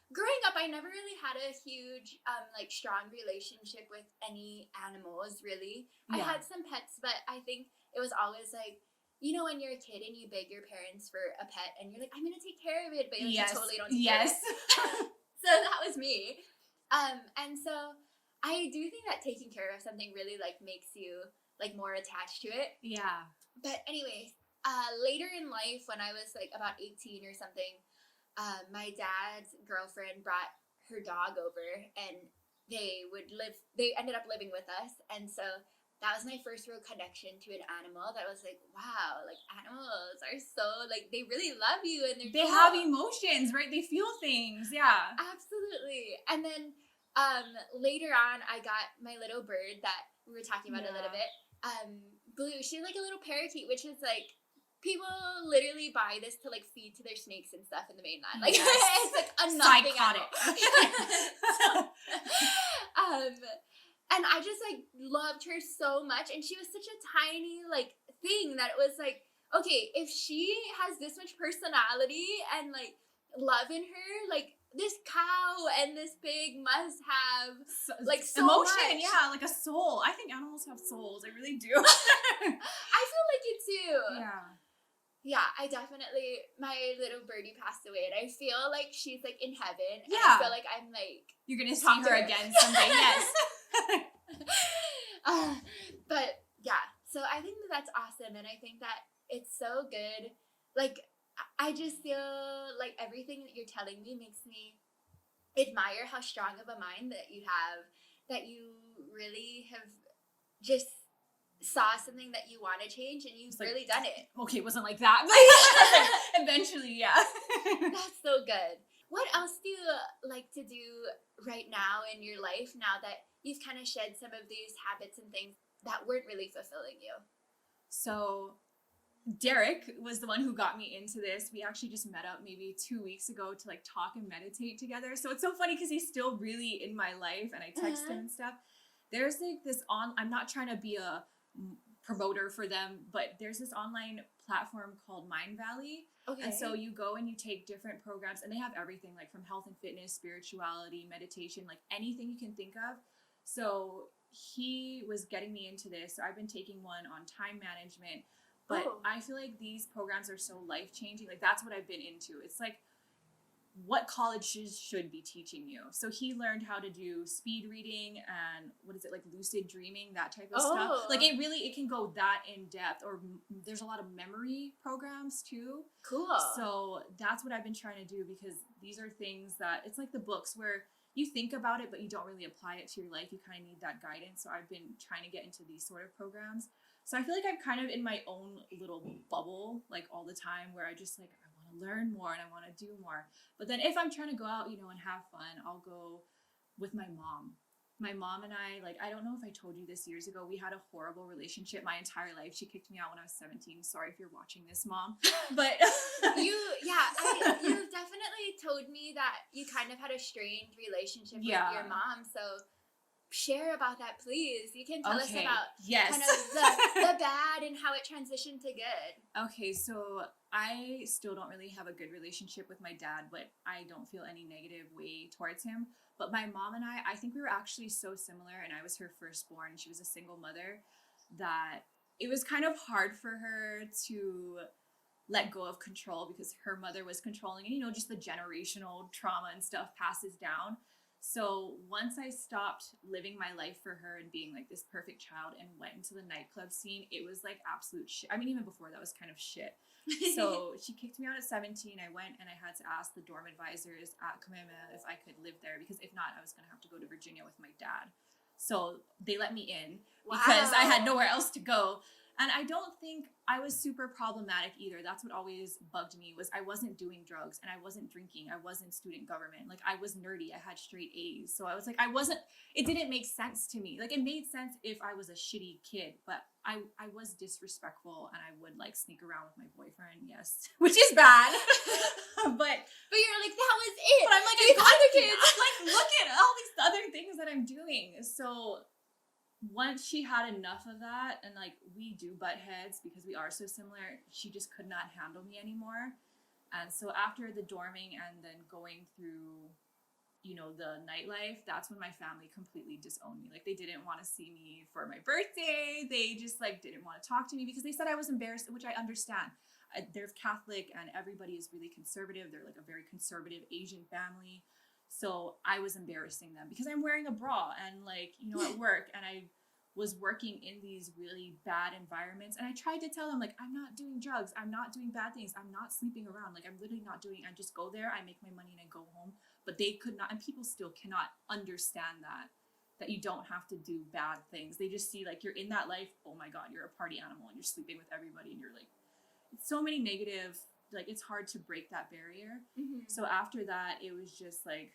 Speaker 1: growing up, I never really had a huge, like strong relationship with any animals really. I had some pets, but I think it was always like, you know, when you're a kid and you beg your parents for a pet and you're like, I'm going to take care of it, but you totally don't take care of it. So that was me. And so I do think that taking care of something really like makes you like more attached to it.
Speaker 2: Yeah.
Speaker 1: But anyways, later in life when I was like about 18 or something, my dad's girlfriend brought her dog over and they ended up living with us. And so that was my first real connection to an animal that was like, wow, like animals are so like, they really love you and they
Speaker 2: have emotions, right? They feel things. Yeah.
Speaker 1: Absolutely. And then later on I got my little bird that we were talking about a little bit. Blue, she's like a little parakeet, which is like, people literally buy this to like feed to their snakes and stuff in the mainland. Like it's like a nothing
Speaker 2: psychotic.
Speaker 1: And I just like loved her so much, and she was such a tiny like thing that it was like, okay, if she has this much personality and like love in her, like this cow and this pig must have like so
Speaker 2: emotion
Speaker 1: much.
Speaker 2: Yeah, like a soul. I think animals have souls. I really do.
Speaker 1: I feel like it too. Yeah, I definitely, my little birdie passed away, and I feel like she's like in heaven. And I feel like I'm like,
Speaker 2: you're gonna see her again someday. Yes.
Speaker 1: But yeah, so I think that's awesome, and I think that it's so good. Like I just feel like everything that you're telling me makes me admire how strong of a mind that you have, that you really have just saw something that you want to change and you've really done it.
Speaker 2: Okay, it wasn't like that, but eventually, yeah.
Speaker 1: That's so good. What else do you like to do right now in your life, now that you've kind of shed some of these habits and things that weren't really fulfilling you?
Speaker 2: So Derek was the one who got me into this. We actually just met up maybe 2 weeks ago to like talk and meditate together. So it's so funny because he's still really in my life, and I text him and stuff. There's like this I'm not trying to be a promoter for them, but there's this online platform called Mind Valley. Okay. And so you go and you take different programs, and they have everything like from health and fitness, spirituality, meditation, like anything you can think of. So he was getting me into this. So I've been taking one on time management, but I feel like these programs are so life-changing. Like that's what I've been into. It's like what colleges should be teaching you. So he learned how to do speed reading and like lucid dreaming, that type of stuff. Like it can go that in depth, or there's a lot of memory programs too. Cool. So that's what I've been trying to do, because these are things that it's like the books where you think about it, but you don't really apply it to your life. You kind of need that guidance. So I've been trying to get into these sort of programs. So I feel like I'm kind of in my own little bubble, like all the time, where I just like, I want to learn more and I want to do more. But then if I'm trying to go out, you know, and have fun, I'll go with my mom. My mom and I, like, I don't know if I told you this years ago, we had a horrible relationship my entire life. She kicked me out when I was 17. Sorry if you're watching this, Mom. But
Speaker 1: you've definitely told me that you kind of had a strained relationship with your mom. So share about that, please. You can tell us about kind of the bad and how it transitioned to good.
Speaker 2: Okay, so I still don't really have a good relationship with my dad, but I don't feel any negative way towards him. But my mom and I think we were actually so similar, and I was her firstborn, and she was a single mother, that it was kind of hard for her to let go of control because her mother was controlling, and, you know, just the generational trauma and stuff passes down. So once I stopped living my life for her and being like this perfect child and went into the nightclub scene, it was like absolute shit. I mean, even before that was kind of shit. So she kicked me out at 17. I went and I had to ask the dorm advisors at Kamehameha if I could live there, because if not, I was going to have to go to Virginia with my dad. So they let me in because I had nowhere else to go. And I don't think I was super problematic either. That's what always bugged me, was I wasn't doing drugs and I wasn't drinking. I wasn't student government. Like, I was nerdy. I had straight A's. So I was like, it didn't make sense to me. Like, it made sense if I was a shitty kid, but I was disrespectful and I would like sneak around with my boyfriend. Yes. Which is bad. But
Speaker 1: you're like, that was it.
Speaker 2: But I'm like, I got the kids. I'm like, look at all these other things that I'm doing. So once she had enough of that, and like, we do butt heads because we are so similar, she just could not handle me anymore. And so after the dorming and then going through, you know, the nightlife, that's when my family completely disowned me. Like, they didn't want to see me for my birthday. They just like didn't want to talk to me because they said I was embarrassed, which I understand. They're Catholic and everybody is really conservative. They're like a very conservative Asian family. So I was embarrassing them because I'm wearing a bra and like, you know, at work, and I was working in these really bad environments. And I tried to tell them, like, I'm not doing drugs. I'm not doing bad things. I'm not sleeping around. Like, I'm literally not doing, I just go there, I make my money and I go home. But they could not, and people still cannot understand that you don't have to do bad things. They just see like, you're in that life. Oh my God, you're a party animal and you're sleeping with everybody. And you're like, it's so many negative, like, it's hard to break that barrier. Mm-hmm. So after that, it was just like,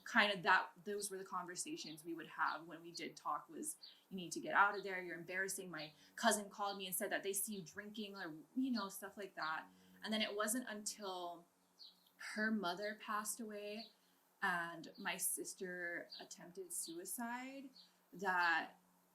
Speaker 2: kind of those were the conversations we would have when we did talk, was, you need to get out of there, you're embarrassing. My cousin called me and said that they see you drinking, or, you know, stuff like that. And then it wasn't until her mother passed away and my sister attempted suicide that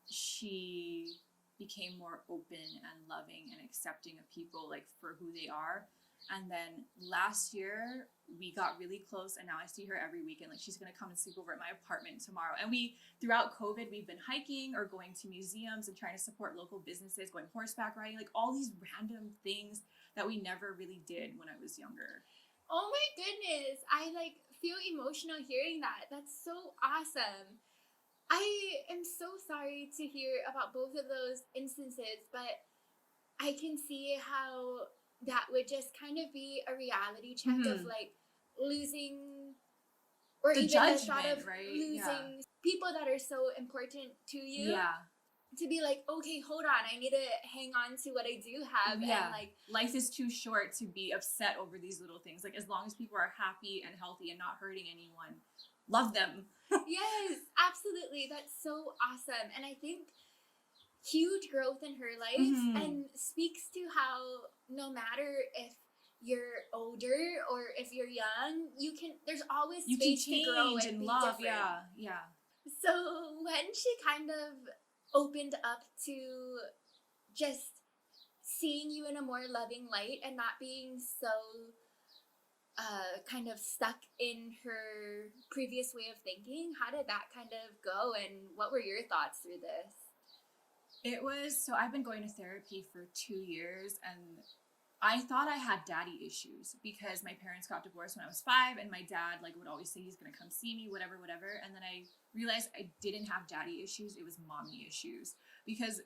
Speaker 2: she became more open and loving and accepting of people, like, for who they are. And then last year we got really close, and now I see her every weekend. Like, she's going to come and sleep over at my apartment tomorrow. And throughout COVID, we've been hiking or going to museums and trying to support local businesses, going horseback riding, like all these random things that we never really did when I was younger.
Speaker 1: Oh my goodness. I like feel emotional hearing that. That's so awesome. I am so sorry to hear about both of those instances, but I can see how that would just kind of be a reality check of like losing, or
Speaker 2: the
Speaker 1: even
Speaker 2: judgment,
Speaker 1: the thought of
Speaker 2: right?
Speaker 1: losing people that are so important to you.
Speaker 2: Yeah.
Speaker 1: To be like, okay, hold on, I need to hang on to what I do have.
Speaker 2: Yeah.
Speaker 1: And like,
Speaker 2: life is too short to be upset over these little things. Like, as long as people are happy and healthy and not hurting anyone, love them.
Speaker 1: Yes, absolutely. That's so awesome. And I think huge growth in her life, and speaks to how no matter if you're older or if you're young, there's always space to grow and be
Speaker 2: love.
Speaker 1: different.
Speaker 2: Yeah.
Speaker 1: So when she kind of opened up to just seeing you in a more loving light and not being so kind of stuck in her previous way of thinking, how did that kind of go, and what were your thoughts through this?
Speaker 2: So I've been going to therapy for 2 years, and I thought I had daddy issues because my parents got divorced when I was 5, and my dad like would always say he's gonna come see me, whatever. And then I realized I didn't have daddy issues, it was mommy issues. Because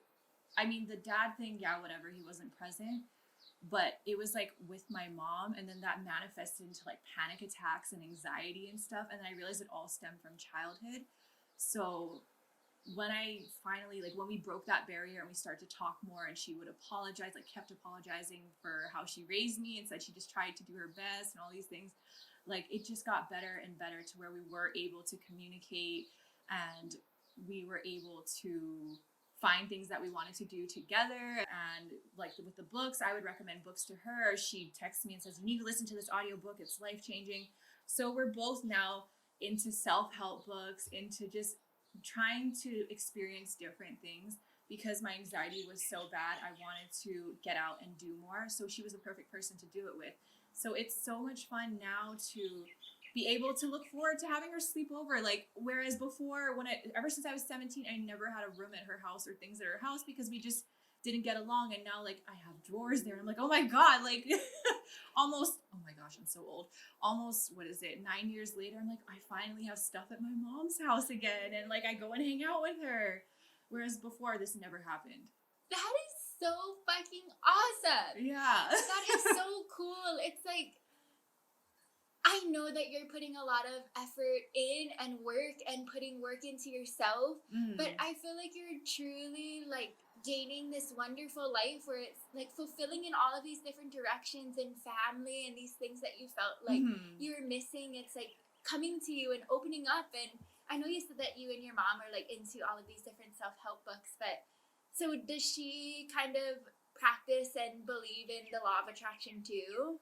Speaker 2: I mean, the dad thing, yeah, whatever, he wasn't present, but it was like with my mom, and then that manifested into like panic attacks and anxiety and stuff, and then I realized it all stemmed from childhood. So when I finally, like when we broke that barrier and we started to talk more, and she would apologize, like kept apologizing for how she raised me and said she just tried to do her best and all these things, like it just got better and better to where we were able to communicate, and we were able to find things that we wanted to do together. And like with the books, I would recommend books to her. She texts me and says, you need to listen to this audiobook, it's life-changing. So we're both now into self-help books, into just trying to experience different things, because my anxiety was so bad. I wanted to get out and do more, so she was a perfect person to do it with. So it's so much fun now to be able to look forward to having her sleep over. Like, whereas before, ever since I was 17, I never had a room at her house or things at her house because we just didn't get along. And now, like, I have drawers there. And I'm like, oh my God, like, almost, oh my gosh, I'm so old. Almost, 9 years later, I'm like, I finally have stuff at my mom's house again. And, like, I go and hang out with her. Whereas before, this never happened.
Speaker 1: That is so fucking awesome.
Speaker 2: Yeah.
Speaker 1: That is so cool. It's like, I know that you're putting a lot of effort in and putting work into yourself, but I feel like you're truly like gaining this wonderful life where it's like fulfilling in all of these different directions and family and these things that you felt like you were missing. It's like coming to you and opening up. And I know you said that you and your mom are like into all of these different self-help books, but so does she kind of practice and believe in the law of attraction too?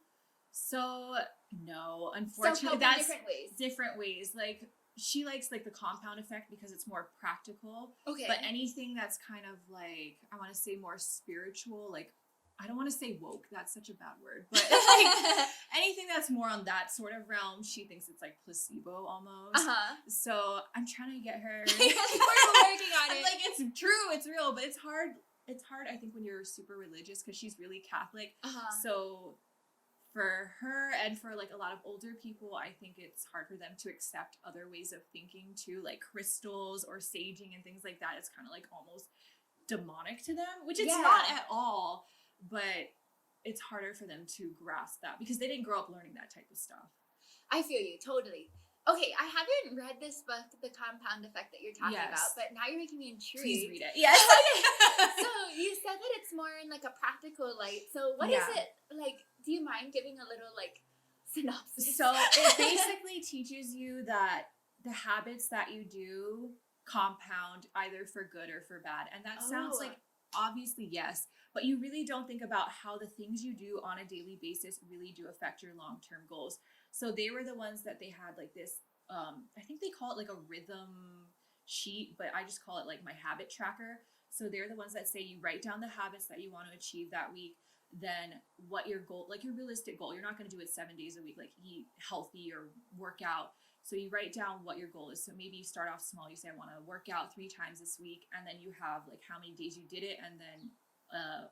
Speaker 2: So no, unfortunately,
Speaker 1: that's
Speaker 2: different ways. Like, she likes like the compound effect because it's more practical.
Speaker 1: Okay.
Speaker 2: But anything that's kind of like, I want to say more spiritual, like, I don't want to say woke, that's such a bad word, but like anything that's more on that sort of realm, she thinks it's like placebo almost. So I'm trying to get her.
Speaker 1: We're working on it.
Speaker 2: Like, it's true, it's real, but it's hard. It's hard, I think, when you're super religious, because she's really Catholic. So for her and for like a lot of older people, I think it's hard for them to accept other ways of thinking too, like crystals or saging and things like that. It's kind of like almost demonic to them, which it's not at all, but it's harder for them to grasp that because they didn't grow up learning that type of stuff.
Speaker 1: I feel you totally. Okay, I haven't read this book, The Compound Effect, that you're talking about, but now you're making me intrigued.
Speaker 2: Please read it. Yes.
Speaker 1: So you said that it's more in like a practical light. So what is it like? Do you mind giving a little like synopsis?
Speaker 2: So it basically teaches you that the habits that you do compound either for good or for bad. And that sounds like, obviously, yes, but you really don't think about how the things you do on a daily basis really do affect your long-term goals. So they were the ones that they had like this, I think they call it like a rhythm sheet, but I just call it like my habit tracker. So they're the ones that say you write down the habits that you want to achieve that week, then what your goal, like your realistic goal, you're not going to do it 7 days a week, like eat healthy or work out. So you write down what your goal is. So maybe you start off small. You say, I want to work out 3 times this week. And then you have like how many days you did it, and then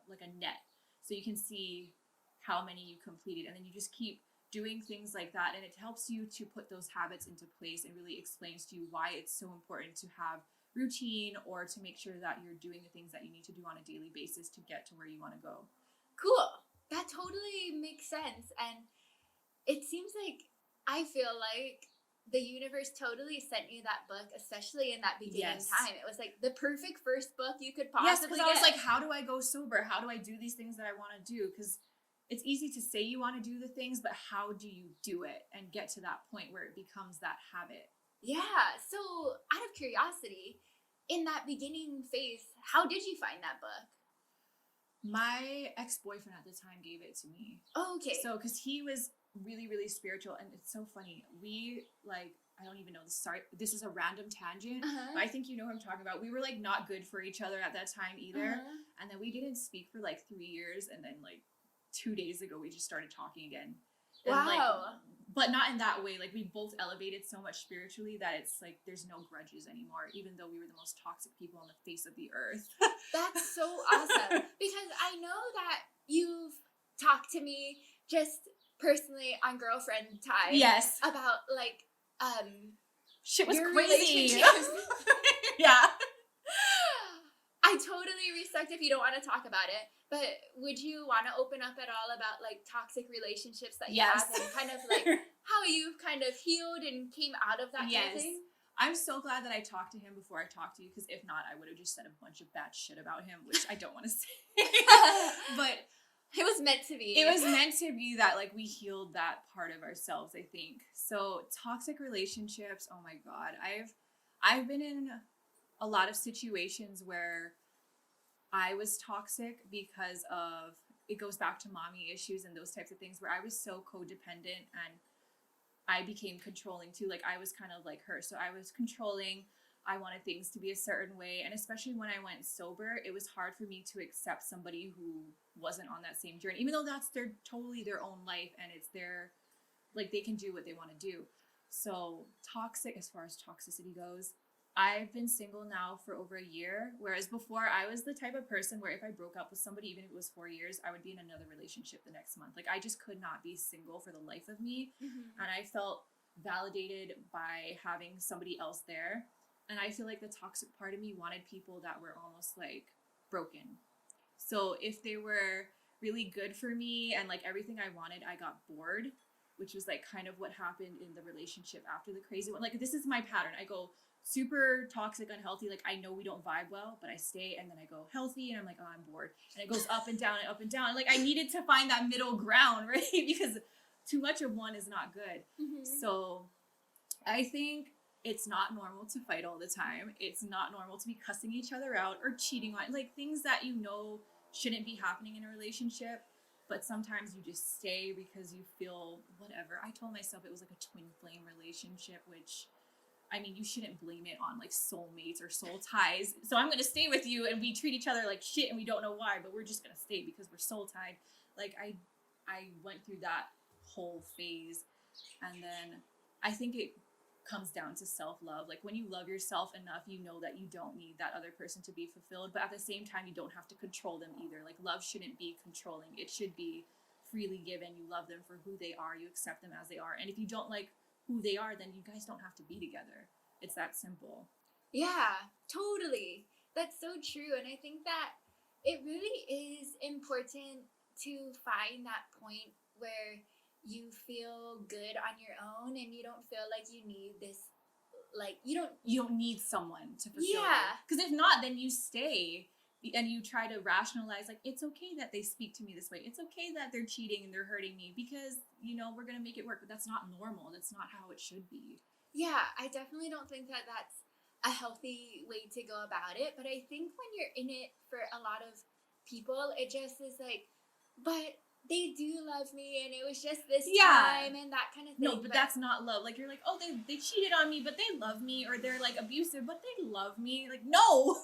Speaker 2: like a net. So you can see how many you completed. And then you just keep doing things like that. And it helps you to put those habits into place and really explains to you why it's so important to have routine or to make sure that you're doing the things that you need to do on a daily basis to get to where you want to go.
Speaker 1: Cool. That totally makes sense. And it seems like, I feel like the universe totally sent you that book, especially in that beginning time. It was like the perfect first book you could possibly get.
Speaker 2: I was like, how do I go sober? How do I do these things that I want to do? Because it's easy to say you want to do the things, but how do you do it and get to that point where it becomes that habit?
Speaker 1: Yeah. So out of curiosity, in that beginning phase, how did you find that book?
Speaker 2: My ex-boyfriend at the time gave it to me.
Speaker 1: Oh, okay.
Speaker 2: So, because he was really, really spiritual, and it's so funny. We, like, I don't even know this. Sorry, this is a random tangent, but I think you know what I'm talking about. We were, like, not good for each other at that time either, and then we didn't speak for, like, 3 years, and then, like, 2 days ago, we just started talking again. And,
Speaker 1: wow.
Speaker 2: Like, but not in that way. Like, we both elevated so much spiritually that it's, like, there's no grudges anymore, even though we were the most toxic people on the face of the earth.
Speaker 1: That's so awesome. Because I know that you've talked to me just personally on girlfriend time.
Speaker 2: Yes.
Speaker 1: About, like,
Speaker 2: shit was
Speaker 1: your
Speaker 2: crazy.
Speaker 1: relationships.
Speaker 2: Yeah.
Speaker 1: I I totally respect if you don't want to talk about it, but would you want to open up at all about like toxic relationships that you have and kind of like how you've kind of healed and came out of that kind of thing?
Speaker 2: I'm so glad that I talked to him before I talked to you, because if not, I would have just said a bunch of bad shit about him, which I don't want to say. But
Speaker 1: it was meant to be.
Speaker 2: It was meant to be that like we healed that part of ourselves, I think. So toxic relationships, oh my God. I've been in a lot of situations where I was toxic because of, it goes back to mommy issues and those types of things, where I was so codependent and I became controlling too. Like I was kind of like her. So I was controlling. I wanted things to be a certain way. And especially when I went sober, it was hard for me to accept somebody who wasn't on that same journey, even though that's totally their own life and it's their, like they can do what they want to do. So toxic, as far as toxicity goes, I've been single now for over a year, whereas before I was the type of person where if I broke up with somebody, even if it was 4 years, I would be in another relationship the next month. Like I just could not be single for the life of me. And I felt validated by having somebody else there. And I feel like the toxic part of me wanted people that were almost like broken. So if they were really good for me and like everything I wanted, I got bored, which was like kind of what happened in the relationship after the crazy one. Like this is my pattern. I go super toxic, unhealthy. Like I know we don't vibe well, but I stay, and then I go healthy and I'm like, oh, I'm bored. And it goes up and down and up and down. Like I needed to find that middle ground, right? Because too much of one is not good. So I think it's not normal to fight all the time. It's not normal to be cussing each other out or cheating on, like things that you know shouldn't be happening in a relationship. But sometimes you just stay because you feel whatever. I told myself it was like a twin flame relationship, which, I mean, you shouldn't blame it on like soulmates or soul ties. So I'm going to stay with you and we treat each other like shit and we don't know why, but we're just going to stay because we're soul tied. Like I went through that whole phase. And then I think it comes down to self-love. Like when you love yourself enough, you know that you don't need that other person to be fulfilled, but at the same time you don't have to control them either. Like love shouldn't be controlling. It should be freely given. You love them for who they are, you accept them as they are, and if you don't like who they are, then you guys don't have to be together. It's that simple.
Speaker 1: Yeah, totally. That's so true. And I think that it really is important to find that point where you feel good on your own and you don't feel like you need this, like you don't
Speaker 2: need someone to fulfill you. Because if not, then you stay and you try to rationalize, like, it's okay that they speak to me this way. It's okay that they're cheating and they're hurting me because, you know, we're going to make it work. But that's not normal. That's not how it should be.
Speaker 1: Yeah, I definitely don't think that that's a healthy way to go about it. But I think when you're in it for a lot of people, it just is like, but they do love me and it was just this time and that kind of thing.
Speaker 2: No, but that's not love. Like, you're like, oh, they cheated on me, but they love me. Or they're like abusive, but they love me. Like, no.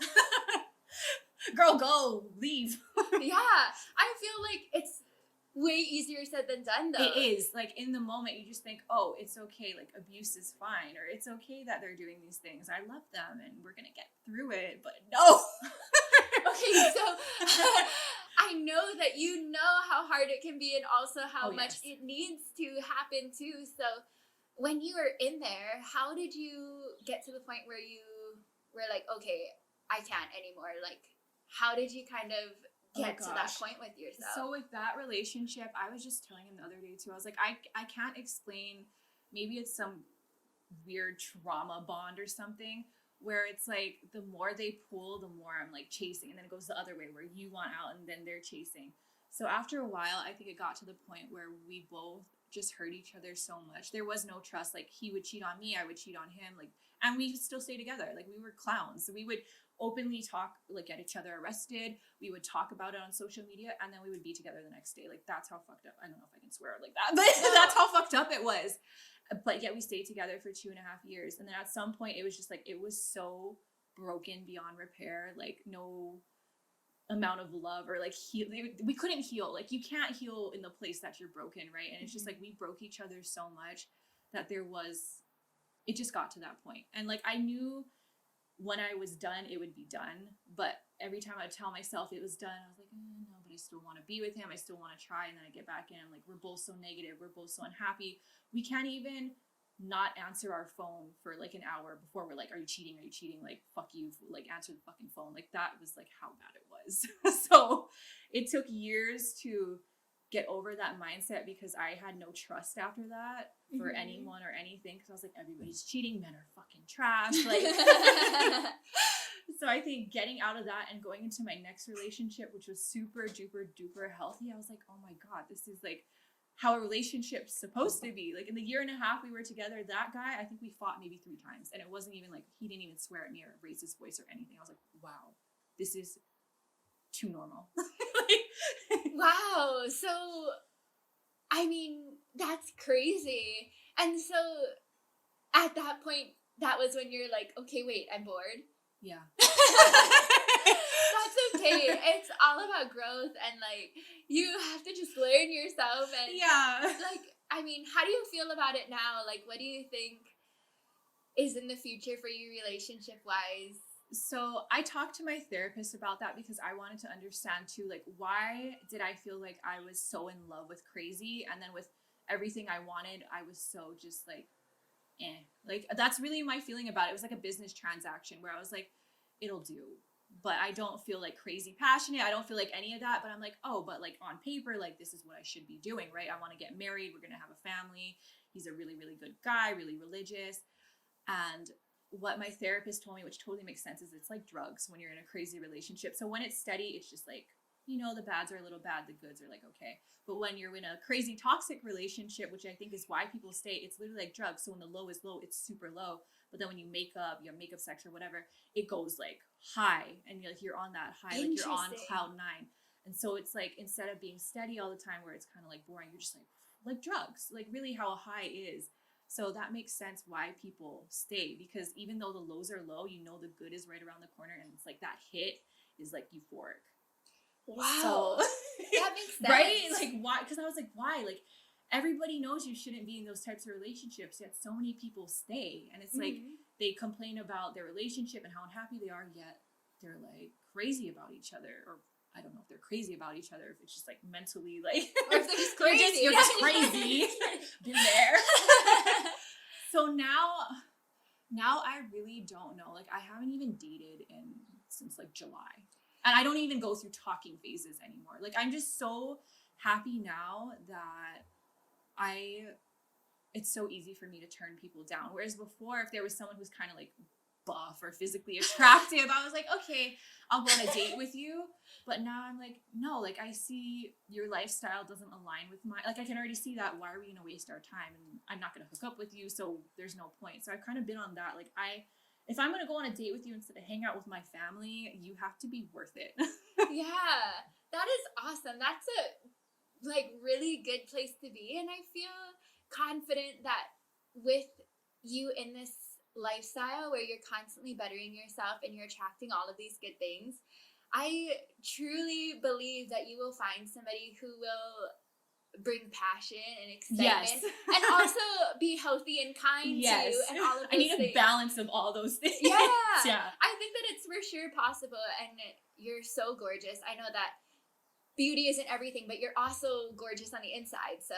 Speaker 2: Girl, go. Leave.
Speaker 1: Yeah. I feel like it's way easier said than done, though.
Speaker 2: It is. Like, in the moment, you just think, oh, it's okay. Like, abuse is fine. Or it's okay that they're doing these things. I love them and we're going to get through it. But no.
Speaker 1: Okay, so I know that you know how hard it can be and also how much it needs to happen too. So when you were in there, how did you get to the point where you were like, okay, I can't anymore? Like, how did you kind of get to that point with yourself?
Speaker 2: So with that relationship, I was just telling him the other day too. I was like, I can't explain. Maybe it's some weird trauma bond or something, where it's like the more they pull, the more I'm like chasing, and then it goes the other way where you want out and then they're chasing. So after a while, I think it got to the point where we both just hurt each other so much. There was no trust. Like he would cheat on me, I would cheat on him, like, and we would still stay together. Like we were clowns. So we would openly talk, like get each other arrested. We would talk about it on social media, and then we would be together the next day. Like that's how fucked up. I don't know if I can swear like that, but that's how fucked up it was. But yet we stayed together for 2.5 years. And then at some point it was just like, it was so broken beyond repair. Like no amount of love or like we couldn't heal. Like you can't heal in the place that you're broken, right? And it's just like we broke each other so much that it just got to that point. And like I knew when I was done, it would be done. But every time I tell myself it was done, I was like, no, but I still want to be with him. I still want to try. And then I get back in. I'm like, we're both so negative. We're both so unhappy. We can't even not answer our phone for like an hour before we're like, are you cheating? Are you cheating? Like, fuck you. Like, answer the fucking phone. Like, that was like how bad it was. So it took years to get over that mindset because I had no trust after that for anyone or anything. Because I was like, everybody's cheating. Men are fucking trash. Like, so I think getting out of that and going into my next relationship, which was super duper duper healthy, I was like, oh my God, this is like how a relationship's supposed to be. Like in the year and a half we were together, that guy, I think we fought maybe 3 times. And it wasn't even like, he didn't even swear at me or raise his voice or anything. I was like, wow, this is too normal.
Speaker 1: Wow. So, I mean, that's crazy. And so at that point, that was when you're like, okay, wait, I'm bored.
Speaker 2: Yeah.
Speaker 1: That's okay. It's all about growth, and like you have to just learn yourself. And
Speaker 2: yeah,
Speaker 1: like, I mean, how do you feel about it now? Like, what do you think is in the future for you relationship wise?
Speaker 2: So I talked to my therapist about that because I wanted to understand too, like, why did I feel like I was so in love with crazy, and then with everything I wanted, I was so just like, like that's really my feeling about it. It was like a business transaction where I was like, it'll do, but I don't feel like crazy passionate. I don't feel like any of that, but I'm like, oh, but like on paper, like this is what I should be doing, right? I want to get married. We're going to have a family. He's a really, really good guy, really religious. And what my therapist told me, which totally makes sense, is it's like drugs when you're in a crazy relationship. So when it's steady, it's just like, you know, the bads are a little bad, the goods are like, okay. But when you're in a crazy toxic relationship, which I think is why people stay, it's literally like drugs. So when the low is low, it's super low. But then when you make up, you have makeup sex or whatever, it goes like high, and you're on that high, like you're on cloud 9. And so it's like, instead of being steady all the time where it's kind of like boring, you're just like drugs, like really how a high is. So that makes sense why people stay, because even though the lows are low, you know the good is right around the corner, and it's like that hit is like euphoric.
Speaker 1: Wow. So, that makes sense.
Speaker 2: Right? Like, why? Because I was like, why? Like, everybody knows you shouldn't be in those types of relationships, yet so many people stay. And it's like, they complain about their relationship and how unhappy they are, yet they're like crazy about each other. Or I don't know if they're crazy about each other, if it's just like mentally like,
Speaker 1: or if they're just crazy.
Speaker 2: You're just crazy. Been there. So now I really don't know. Like, I haven't even dated since like July. And I don't even go through talking phases anymore. Like, I'm just so happy now that it's so easy for me to turn people down. Whereas before, if there was someone who's kind of like buff or physically attractive, I was like, okay, I'll go on a date with you. But now I'm like, no, like I see your lifestyle doesn't align with mine. Like, I can already see that. Why are we going to waste our time? And I'm not going to hook up with you, so there's no point. So I've kind of been on that. Like, if I'm going to go on a date with you instead of hang out with my family, you have to be worth it.
Speaker 1: Yeah, that is awesome. That's a like really good place to be. And I feel confident that with you in this lifestyle where you're constantly bettering yourself and you're attracting all of these good things, I truly believe that you will find somebody who will bring passion and excitement, and also be healthy and kind to you, and all of those things. I need
Speaker 2: a balance of all those things.
Speaker 1: Yeah. I think that it's for sure possible, and you're so gorgeous. I know that beauty isn't everything, but you're also gorgeous on the inside, so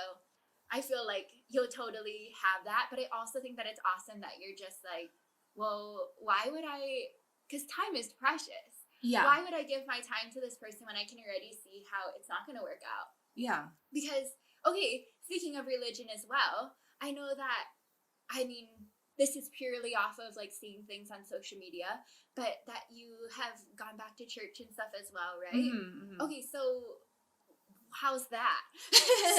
Speaker 1: I feel like you'll totally have that. But I also think that it's awesome that you're just like, well, why would I, because time is precious. Yeah. Why would I give my time to this person when I can already see how it's not going to work out? Yeah. Because, okay, speaking of religion as well, I know that, I mean, this is purely off of like seeing things on social media, but that you have gone back to church and stuff as well, right? Mm-hmm. Okay, so how's that?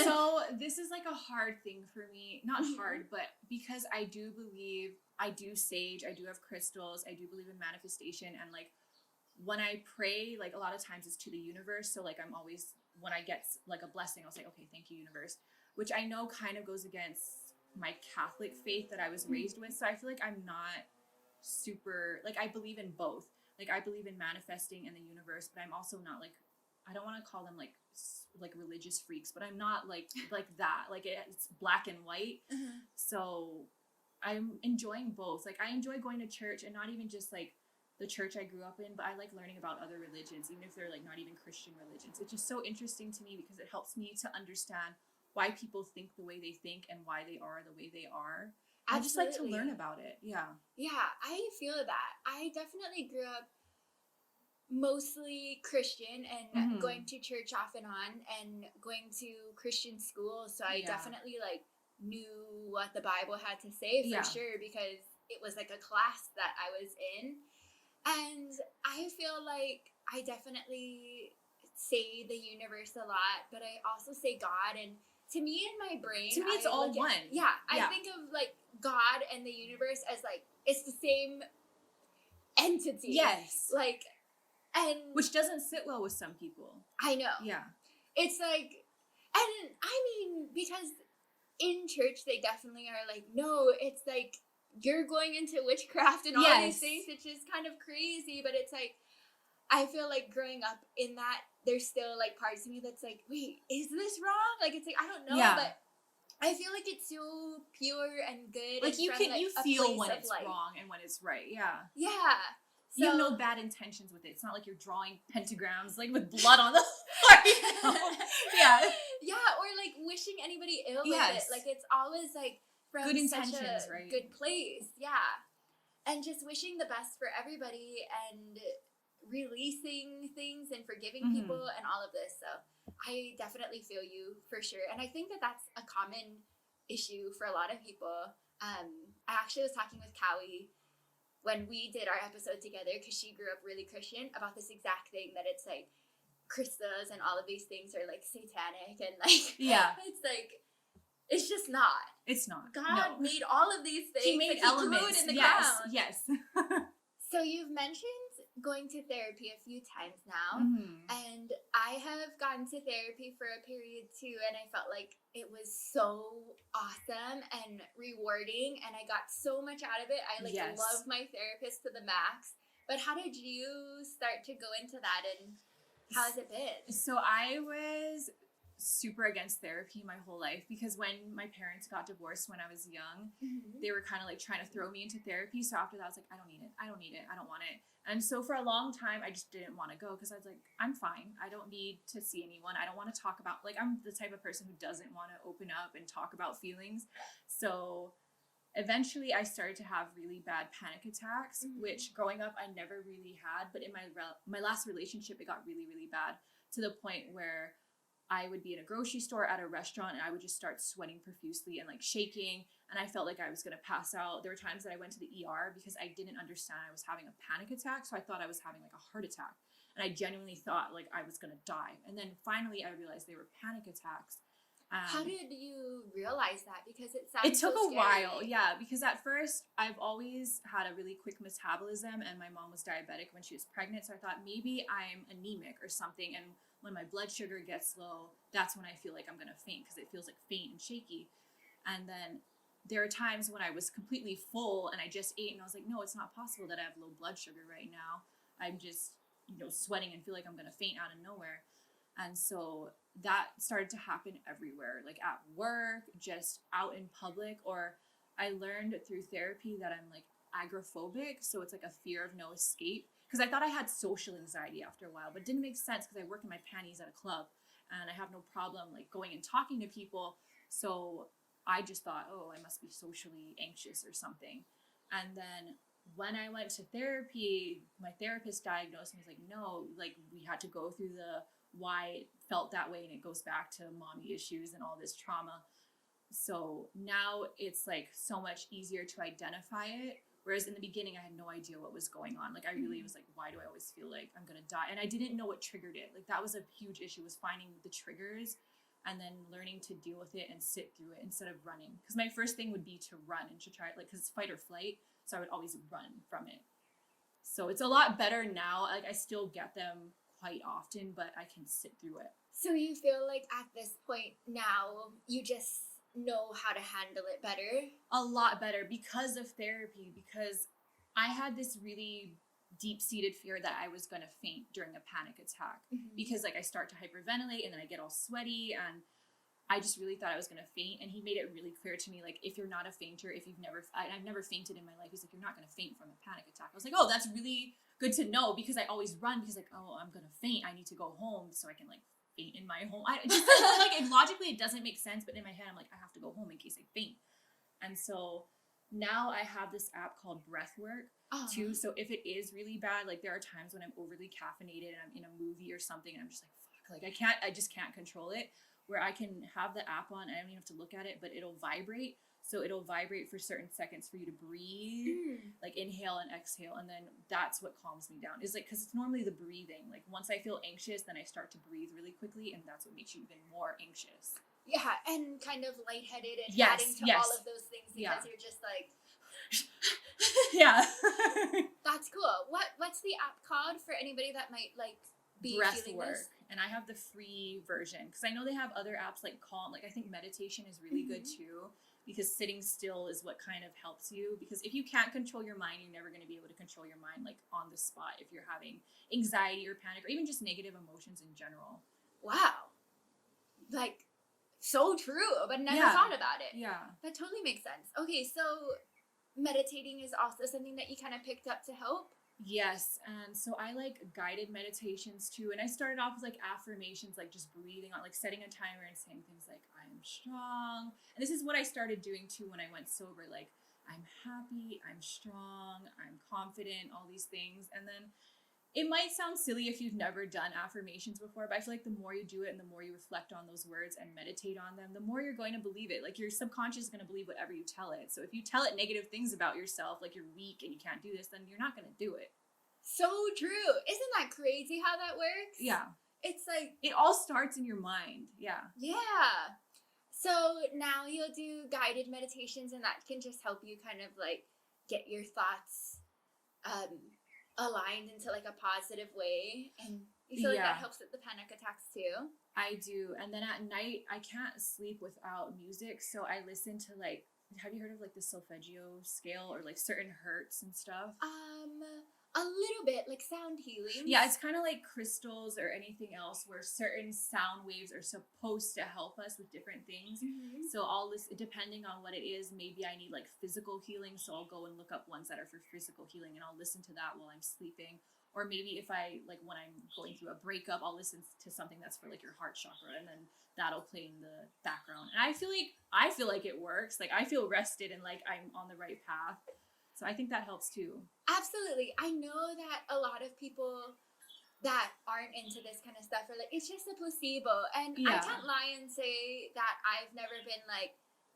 Speaker 2: So this is like a hard thing for me. Not hard, but because I do believe, I do sage, I do have crystals, I do believe in manifestation, and like when I pray, like a lot of times it's to the universe. So like I'm always, when I get like a blessing, I'll say, okay, thank you, universe, which I know kind of goes against my Catholic faith that I was raised with. So I feel like I'm not super, like I believe in both. Like I believe in manifesting in the universe, but I'm also not like, I don't want to call them like religious freaks, but I'm not like that. Like it's black and white. Mm-hmm. So I'm enjoying both. Like I enjoy going to church, and not even just like the church I grew up in, but I like learning about other religions, even if they're like not even Christian religions. It's just so interesting to me because it helps me to understand why people think the way they think and why they are the way they are. I just like to learn about it. Yeah.
Speaker 1: Yeah, I feel that. I definitely grew up mostly Christian and going to church off and on and going to Christian school. So I definitely like knew what the Bible had to say for sure, because it was like a class that I was in. And I feel like I definitely say the universe a lot, but I also say God. And to me, in my brain,
Speaker 2: to me, it's all one.
Speaker 1: I think of like God and the universe as like it's the same entity.
Speaker 2: Yes.
Speaker 1: Like, and
Speaker 2: which doesn't sit well with some people.
Speaker 1: I know.
Speaker 2: Yeah.
Speaker 1: It's like, and I mean, because in church they definitely are like, no, it's like you're going into witchcraft and all these things, which is kind of crazy, but it's like, I feel like growing up in that, there's still like parts of me that's like, wait, is this wrong? Like, it's like, I don't know, but I feel like it's so pure and good.
Speaker 2: Like, you can, you feel when it's wrong and when it's right. Yeah.
Speaker 1: Yeah. So,
Speaker 2: you have no bad intentions with it. It's not like you're drawing pentagrams like with blood on the floor. Yeah.
Speaker 1: Yeah, or like wishing anybody ill with it. Like, it's always like from
Speaker 2: good intentions,
Speaker 1: such a
Speaker 2: right?
Speaker 1: good place. Yeah. And just wishing the best for everybody and releasing things and forgiving people and all of this. So I definitely feel you for sure. And I think that that's a common issue for a lot of people. I actually was talking with Cowie when we did our episode together, because she grew up really Christian, about this exact thing, that it's like crystals and all of these things are like satanic and like it's like, it's just not.
Speaker 2: It's not.
Speaker 1: God made all of these things.
Speaker 2: He made elements.
Speaker 1: In the ground.
Speaker 2: Yes.
Speaker 1: So you've mentioned going to therapy a few times now, and I have gone to therapy for a period too, and I felt like it was so awesome and rewarding, and I got so much out of it. I love my therapist to the max. But how did you start to go into that, and how has it been?
Speaker 2: So I was super against therapy my whole life, because when my parents got divorced when I was young, they were kind of like trying to throw me into therapy. So after that, I was like, I don't need it. I don't want it. And so for a long time, I just didn't want to go, because I was like, I'm fine. I don't need to see anyone. I don't want to talk about, like, I'm the type of person who doesn't want to open up and talk about feelings. So eventually I started to have really bad panic attacks, which growing up I never really had. But in my last relationship, it got really, really bad, to the point where I would be in a grocery store, at a restaurant, and I would just start sweating profusely and like shaking, and I felt like I was going to pass out. There were times that I went to the ER because I didn't understand I was having a panic attack, so I thought I was having like a heart attack, and I genuinely thought like I was going to die. And then finally I realized they were panic attacks.
Speaker 1: How did you realize that? Because it
Speaker 2: took
Speaker 1: so
Speaker 2: a while, because at first I've always had a really quick metabolism, and my mom was diabetic when she was pregnant, so I thought maybe I'm anemic or something, and when my blood sugar gets low, that's when I feel like I'm gonna faint, because it feels like faint and shaky. And then there are times when I was completely full and I just ate, and I was like, no, it's not possible that I have low blood sugar right now. I'm just, sweating and feel like I'm gonna faint out of nowhere. And so that started to happen everywhere, like at work, just out in public. Or I learned through therapy that I'm like agoraphobic, so it's like a fear of no escape. Because I thought I had social anxiety after a while, but it didn't make sense, because I work in my panties at a club and I have no problem like going and talking to people. So I just thought, oh, I must be socially anxious or something. And then when I went to therapy, my therapist diagnosed me as like, no, like we had to go through the why it felt that way, and it goes back to mommy issues and all this trauma. So now it's like so much easier to identify it. Whereas in the beginning, I had no idea what was going on. Like, I really was like, why do I always feel like I'm going to die? And I didn't know what triggered it. Like, that was a huge issue, was finding the triggers and then learning to deal with it and sit through it instead of running. Because my first thing would be to run and to try it, like, because it's fight or flight. So I would always run from it. So it's a lot better now. Like, I still get them quite often, but I can sit through it.
Speaker 1: So you feel like at this point now, you just know how to handle it better?
Speaker 2: A lot better, because of therapy, because I had this really deep-seated fear that I was going to faint during a panic attack, because like I start to hyperventilate and then I get all sweaty, and I just really thought I was going to faint. And he made it really clear to me, like, if you're not a fainter, if you've never, I've never fainted in my life, he's like, you're not going to faint from a panic attack. I was like, oh, that's really good to know, because I always run, because like, oh, I'm going to faint, I need to go home so I can like faint in my home. I just like logically it doesn't make sense, but in my head I'm like, I have to go home in case I faint. And so now I have this app called Breathwork too. So if it is really bad, like there are times when I'm overly caffeinated and I'm in a movie or something and I'm just like, fuck, like I just can't control it, where I can have the app on and I don't even have to look at it, but it'll vibrate. So it'll vibrate for certain seconds for you to breathe, like inhale and exhale. And then that's what calms me down, is like, cause it's normally the breathing. Like once I feel anxious, then I start to breathe really quickly. And that's what makes you even more anxious.
Speaker 1: Yeah. And kind of lightheaded and adding to all of those things because you're just like,
Speaker 2: yeah.
Speaker 1: That's cool. What's the app called for anybody that might like be
Speaker 2: Breathwork? And I have the free version because I know they have other apps like Calm. Like I think meditation is really good too, because sitting still is what kind of helps you. Because if you can't control your mind, you're never going to be able to control your mind like on the spot if you're having anxiety or panic or even just negative emotions in general.
Speaker 1: Wow. Like so true, but never thought about it.
Speaker 2: Yeah.
Speaker 1: That totally makes sense. Okay, so meditating is also something that you kind of picked up to help?
Speaker 2: Yes, and so I like guided meditations too, and I started off with like affirmations, like just breathing on, like setting a timer and saying things like I am strong. And this is what I started doing too when I went sober, like I'm happy, I'm strong, I'm confident, all these things. And then it might sound silly if you've never done affirmations before, but I feel like the more you do it and the more you reflect on those words and meditate on them, the more you're going to believe it. Like your subconscious is going to believe whatever you tell it. So if you tell it negative things about yourself, like you're weak and you can't do this, then you're not going to do it.
Speaker 1: So true. Isn't that crazy how that works?
Speaker 2: Yeah.
Speaker 1: It's like...
Speaker 2: it all starts in your mind. Yeah.
Speaker 1: Yeah. So now you'll do guided meditations and that can just help you kind of like get your thoughts aligned into like a positive way, and you feel like that helps with the panic attacks too?
Speaker 2: I do. And then at night I can't sleep without music, so I listen to like, have you heard of like the solfeggio scale or like certain hertz and stuff?
Speaker 1: A little bit, like sound healing.
Speaker 2: Yeah, it's kind of like crystals or anything else where certain sound waves are supposed to help us with different things. So I'll listen, depending on what it is, maybe I need like physical healing, so I'll go and look up ones that are for physical healing and I'll listen to that while I'm sleeping. Or maybe if I, like when I'm going through a breakup, I'll listen to something that's for like your heart chakra and then that'll play in the background. And I feel like it works. Like I feel rested and like I'm on the right path. So I think that helps too.
Speaker 1: Absolutely. I know that a lot of people that aren't into this kind of stuff are like, it's just a placebo. And I can't lie and say that I've never been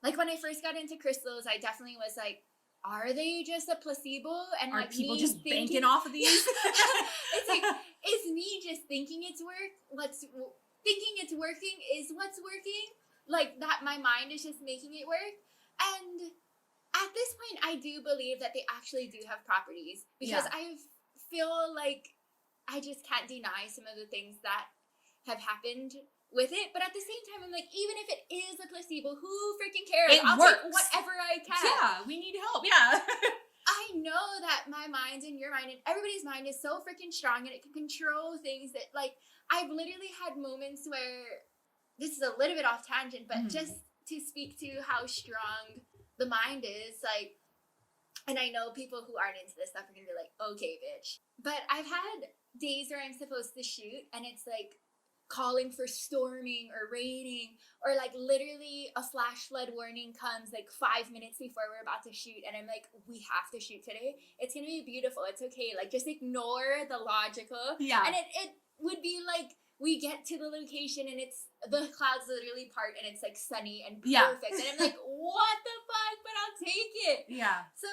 Speaker 1: like when I first got into crystals, I definitely was like, are they just a placebo? And
Speaker 2: are
Speaker 1: like
Speaker 2: people just banking off of these?
Speaker 1: It's like, is me just thinking it's thinking it's working is what's working? Like that my mind is just making it work? And at this point, I do believe that they actually do have properties because I feel like I just can't deny some of the things that have happened with it. But at the same time, I'm like, even if it is a placebo, who freaking cares? I'll take whatever I can.
Speaker 2: Yeah, we need help. Yeah.
Speaker 1: I know that my mind and your mind and everybody's mind is so freaking strong and it can control things that, like, I've literally had moments where, this is a little bit off tangent, but just to speak to how strong the mind is, like, and I know people who aren't into this stuff are gonna be like, okay, bitch. But I've had days where I'm supposed to shoot and it's like calling for storming or raining, or like literally a flash flood warning comes like 5 minutes before we're about to shoot and I'm like, we have to shoot today. It's gonna be beautiful. It's okay. Like just ignore the logical. Yeah. And it would be like, we get to the location and it's the clouds literally part and it's like sunny and perfect. And I'm like, what the fuck? But I'll take it. Yeah. So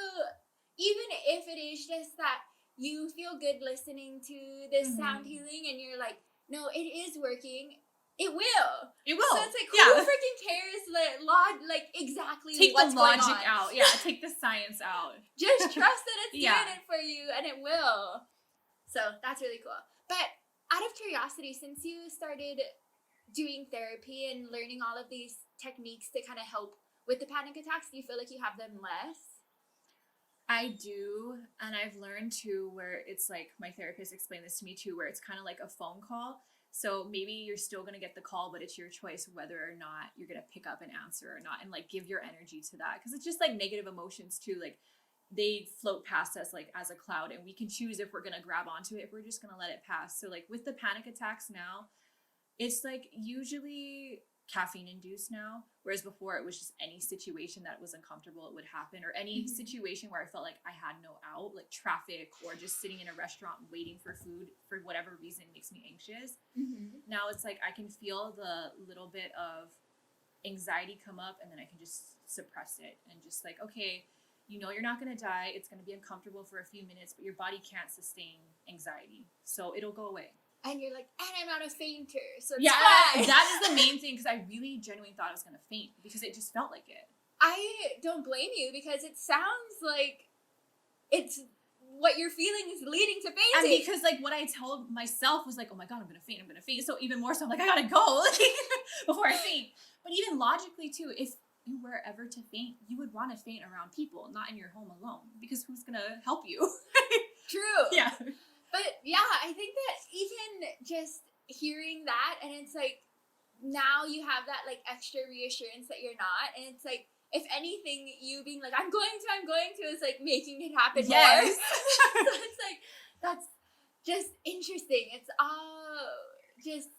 Speaker 1: even if it is just that you feel good listening to this sound healing and you're like, no, it is working, it will. It will. So it's like, who freaking cares? Like exactly
Speaker 2: take
Speaker 1: what's
Speaker 2: the logic
Speaker 1: going on.
Speaker 2: out. Yeah, take the science out.
Speaker 1: Just trust that it's doing it for you and it will. So that's really cool. But out of curiosity, since you started doing therapy and learning all of these techniques to kind of help with the panic attacks, do you feel like you have them less?
Speaker 2: I do. And I've learned too where it's like, my therapist explained this to me too, where it's kind of like a phone call. So maybe you're still going to get the call, but it's your choice whether or not you're going to pick up and answer or not, and like give your energy to that. Because it's just like negative emotions too. Like they float past us like as a cloud and we can choose if we're going to grab onto it, if we're just going to let it pass. So like with the panic attacks now, it's like usually caffeine induced now, whereas before it was just any situation that was uncomfortable it would happen, or any situation where I felt like I had no out, like traffic or just sitting in a restaurant waiting for food for whatever reason makes me anxious. Now it's like I can feel the little bit of anxiety come up, and then I can just suppress it and just like, okay, you know, you're not going to die, it's going to be uncomfortable for a few minutes, but your body can't sustain anxiety, so it'll go away.
Speaker 1: And you're like, and I'm not a fainter, so it's
Speaker 2: yeah,
Speaker 1: fine.
Speaker 2: That is the main thing, because I really genuinely thought I was going to faint, because it just felt like it.
Speaker 1: I don't blame you, because it sounds like it's what you're feeling is leading to fainting.
Speaker 2: And because like what I told myself was like, oh my God, I'm going to faint. So even more so, I'm like, I got to go before I faint. But even logically too, if you were ever to faint, you would want to faint around people, not in your home alone, because who's going to help you?
Speaker 1: True.
Speaker 2: Yeah.
Speaker 1: But yeah, I think that even just hearing that, and it's like, now you have that like extra reassurance that you're not, and it's like, if anything, you being like, I'm going to is like making it happen more. So it's like, that's just interesting. It's all just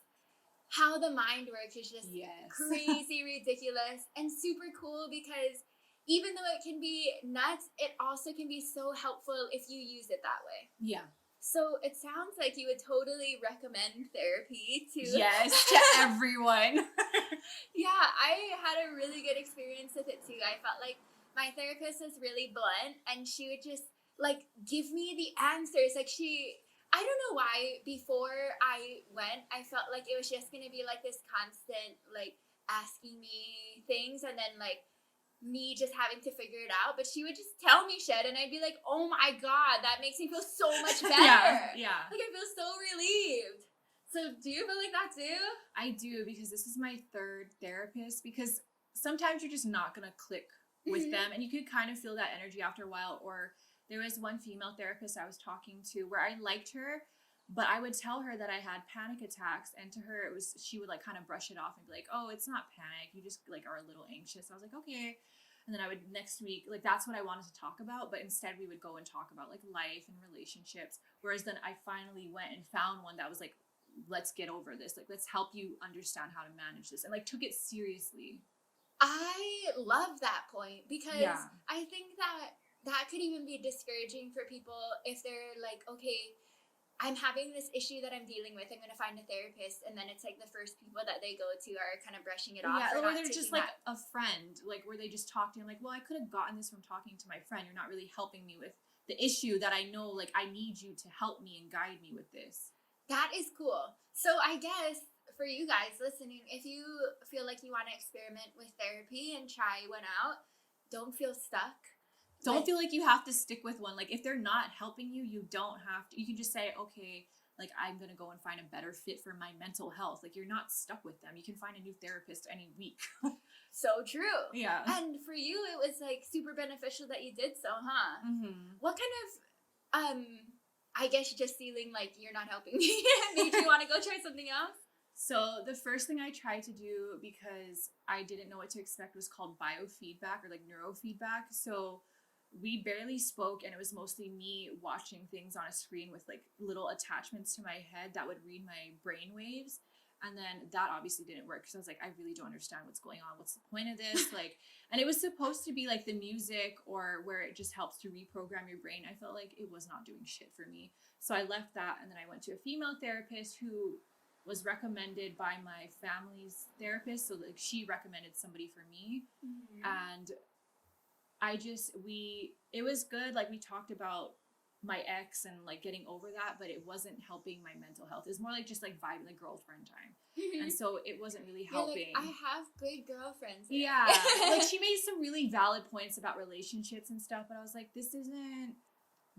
Speaker 1: how the mind works is just crazy, ridiculous, and super cool, because even though it can be nuts, it also can be so helpful if you use it that way.
Speaker 2: Yeah.
Speaker 1: So it sounds like you would totally recommend therapy to...
Speaker 2: Yes, to everyone.
Speaker 1: Yeah, I had a really good experience with it too. I felt like my therapist was really blunt, and she would just like give me the answers. Like I don't know why before I went, I felt like it was just going to be like this constant like asking me things, and then like me just having to figure it out, but she would just tell me shit, and I'd be like, oh my God, that makes me feel so much better.
Speaker 2: Yeah.
Speaker 1: Like I feel so relieved. So do you feel like that too? I
Speaker 2: do, because this is my third therapist, because sometimes you're just not gonna click with them, and you could kind of feel that energy after a while. Or there was one female therapist I was talking to where I liked her, but I would tell her that I had panic attacks, and to her she would like kind of brush it off and be like, oh, it's not panic, you just like are a little anxious. I was like, okay. And then I would next week, like that's what I wanted to talk about, but instead we would go and talk about like life and relationships. Whereas then I finally went and found one that was like, let's get over this, like let's help you understand how to manage this, and like took it seriously.
Speaker 1: I love that point, because I think that could even be discouraging for people if they're like, okay, I'm having this issue that I'm dealing with, I'm going to find a therapist, and then it's like the first people that they go to are kind of brushing it off.
Speaker 2: Or they're just like a friend, like where they just talk to you. I'm like, well, I could have gotten this from talking to my friend. You're not really helping me with the issue that I know, like I need you to help me and guide me with this. That
Speaker 1: is cool. So I guess for you guys listening, if you feel like you want to experiment with therapy and try one out, don't feel stuck.
Speaker 2: Don't feel like you have to stick with one. Like if they're not helping you, you don't have to. You can just say, okay, like I'm going to go and find a better fit for my mental health. Like you're not stuck with them. You can find a new therapist any week.
Speaker 1: So true.
Speaker 2: Yeah.
Speaker 1: And for you, it was like super beneficial that you did so, huh? What kind of, I guess just feeling like you're not helping me made you want to go try something else?
Speaker 2: So the first thing I tried to do, because I didn't know what to expect, was called biofeedback or like neurofeedback. So we barely spoke, and it was mostly me watching things on a screen with like little attachments to my head that would read my brain waves. And then that obviously didn't work, because I was like, I really don't understand what's going on. What's the point of this? Like, and it was supposed to be like the music or where it just helps to reprogram your brain. I felt like it was not doing shit for me. So I left that, and then I went to a female therapist who was recommended by my family's therapist. So like she recommended somebody for me. And it was good. Like we talked about my ex and like getting over that, but it wasn't helping my mental health. It was more like just like vibing, like girlfriend time. And so it wasn't really helping.
Speaker 1: Like, I have good girlfriends.
Speaker 2: Yeah. Like she made some really valid points about relationships and stuff, but I was like, this isn't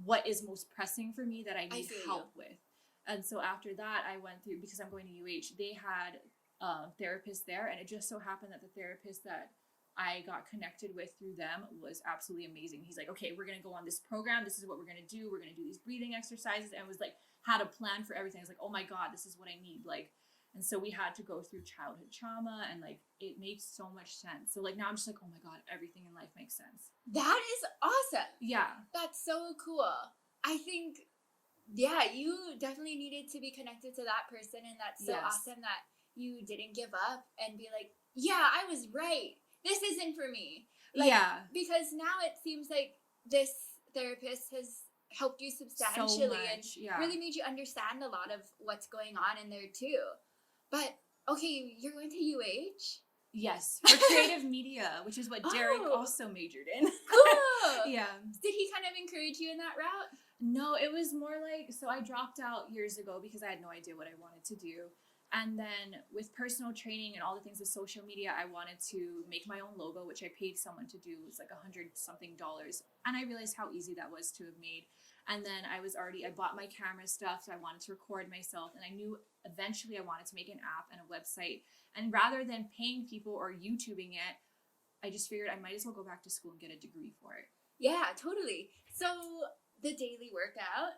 Speaker 2: what is most pressing for me that I need help with. And so after that, I went through, because I'm going to UH, they had therapists there, and it just so happened that the therapist that I got connected with through them was absolutely amazing. He's like, okay, we're going to go on this program. This is what we're going to do. We're going to do these breathing exercises. And was like, had a plan for everything. I was like, oh my God, this is what I need. Like, and so we had to go through childhood trauma, and like, it makes so much sense. So like, now I'm just like, oh my God, everything in life makes sense.
Speaker 1: That is awesome.
Speaker 2: Yeah.
Speaker 1: That's so cool. I think, yeah, you definitely needed to be connected to that person. And that's so awesome that you didn't give up and be like, yeah, I was right. This isn't for me. Like,
Speaker 2: yeah.
Speaker 1: Because now it seems like this therapist has helped you substantially and really made you understand a lot of what's going on in there too. But okay, you're going to UH?
Speaker 2: Yes, for creative media, which is what Derek also majored in.
Speaker 1: Cool.
Speaker 2: Yeah.
Speaker 1: Did he kind of encourage you in that route?
Speaker 2: No, it was more like, so I dropped out years ago because I had no idea what I wanted to do. And then with personal training and all the things with social media, I wanted to make my own logo, which I paid someone to do. It was like $100-something. And I realized how easy that was to have made. And then I bought my camera stuff, so I wanted to record myself. And I knew eventually I wanted to make an app and a website. And rather than paying people or YouTubing it, I just figured I might as well go back to school and get a degree for it.
Speaker 1: Yeah, totally. So the daily workout,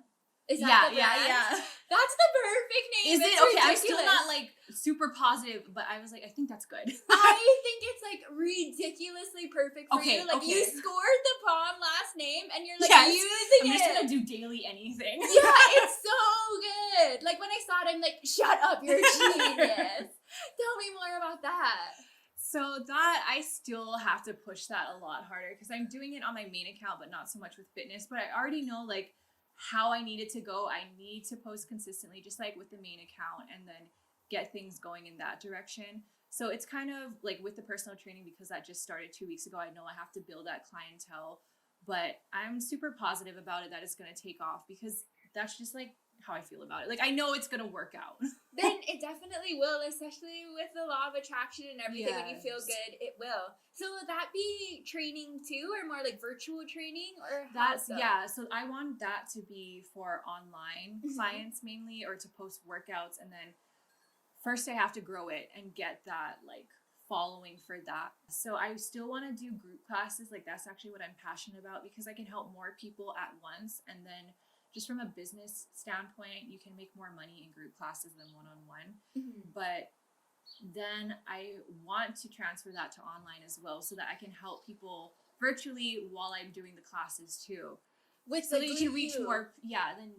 Speaker 1: is that the brand?
Speaker 2: Yeah.
Speaker 1: That's the perfect name.
Speaker 2: Is it? Okay, ridiculous. I'm still not like super positive, but I was like, I think that's good.
Speaker 1: I think it's like ridiculously perfect for you. Like you scored the prom last name and you're like using it.
Speaker 2: I'm just gonna do daily anything.
Speaker 1: Yeah, it's so good. Like when I saw it, I'm like, shut up, you're a genius. Tell me more about that.
Speaker 2: So that I still have to push that a lot harder because I'm doing it on my main account, but not so much with fitness. But I already know like how I need it to go. I need to post consistently, just like with the main account, and then get things going in that direction. So it's kind of like with the personal training, because that just started 2 weeks ago, I know I have to build that clientele, but I'm super positive about it that it's going to take off because that's just like how I feel about it. Like I know it's going to work out.
Speaker 1: Then it definitely will, especially with the law of attraction and everything. When you feel good, it will. So will that be training too, or more like virtual training, or
Speaker 2: so I want that to be for online clients mainly, or to post workouts, and then first I have to grow it and get that like following for that. So I still want to do group classes. Like that's actually what I'm passionate about because I can help more people at once, and then just from a business standpoint, you can make more money in group classes than one-on-one. But then I want to transfer that to online as well so that I can help people virtually while I'm doing the classes too. So that you can reach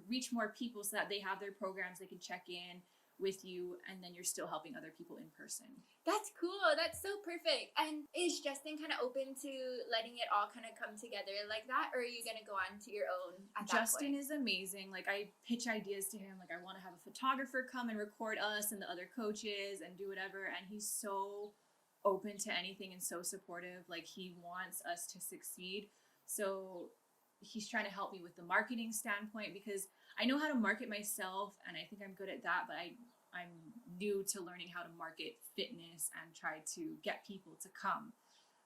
Speaker 2: reach more people so that they have their programs, they can check in with you, and then you're still helping other people in person.
Speaker 1: That's cool. That's so perfect. And is Justin kind of open to letting it all kind of come together like that, or are you going to go on to your own at that
Speaker 2: Justin
Speaker 1: point?
Speaker 2: is amazing. Like I pitch ideas to him. Like I want to have a photographer come and record us and the other coaches and do whatever. And he's so open to anything and so supportive. Like he wants us to succeed. So he's trying to help me with the marketing standpoint because I know how to market myself and I think I'm good at that, but I'm new to learning how to market fitness and try to get people to come.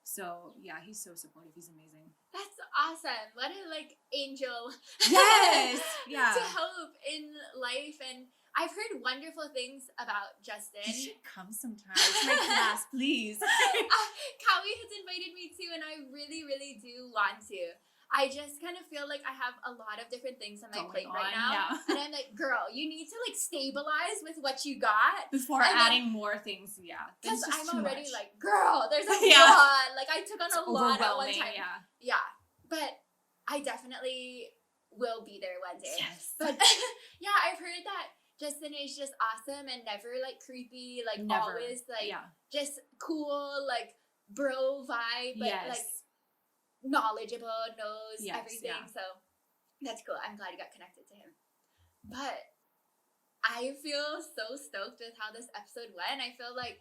Speaker 2: So yeah, he's so supportive. He's amazing.
Speaker 1: That's awesome. What a like angel.
Speaker 2: Yes. Yeah.
Speaker 1: To help in life. And I've heard wonderful things about Justin.
Speaker 2: You should come sometime to my class, please.
Speaker 1: Kawi has invited me to, and I really, really do want to. I just kind of feel like I have a lot of different things on my plate right now. And I'm like, girl, you need to like stabilize with what you got.
Speaker 2: Before adding more things,
Speaker 1: because I'm already like, girl, there's a lot. Like I took on a lot at one time. Yeah. But I definitely will be there one day.
Speaker 2: Yes.
Speaker 1: But yeah, I've heard that Justin is just awesome and never like creepy, like always like just cool, like bro vibe, but like knowledgeable, knows everything. So that's cool. I'm glad you got connected to him. But I feel so stoked with how this episode went. I feel like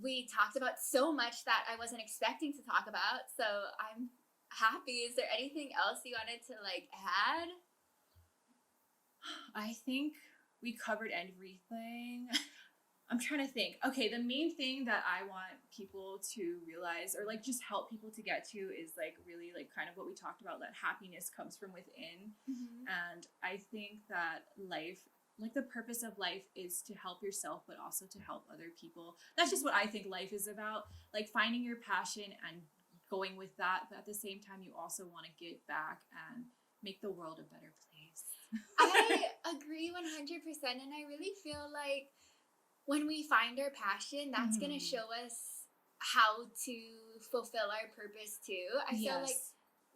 Speaker 1: we talked about so much that I wasn't expecting to talk about. So I'm happy. Is there anything else you wanted to like add?
Speaker 2: I think we covered everything. I'm trying to think. Okay, the main thing that I want people to realize, or like just help people to get to, is like really like kind of what we talked about, that happiness comes from within. And I think that life, like the purpose of life is to help yourself, but also to help other people. That's just what I think life is about, like finding your passion and going with that. But at the same time, you also want to give back and make the world a better place.
Speaker 1: I agree 100%. And I really feel like when we find our passion, that's going to show us how to fulfill our purpose too. I feel like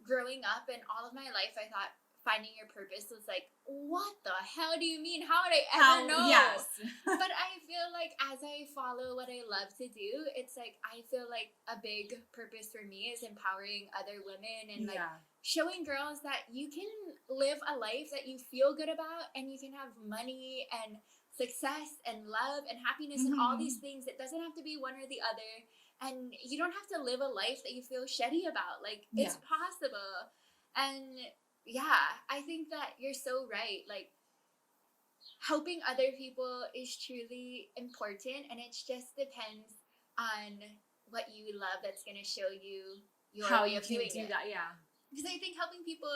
Speaker 1: growing up and all of my life, I thought finding your purpose was like, what the hell do you mean? How would I ever know? Yes. But I feel like as as I follow what I love to do, it's like I feel like a big purpose for me is empowering other women and like showing girls that you can live a life that you feel good about, and you can have money and success and love and happiness and all these things. It doesn't have to be one or the other, and you don't have to live a life that you feel shitty about. Like, it's possible. And yeah, I think that you're so right. Like, helping other people is truly important, and it just depends on what you love that's going to show you your way of doing it. Because I think helping people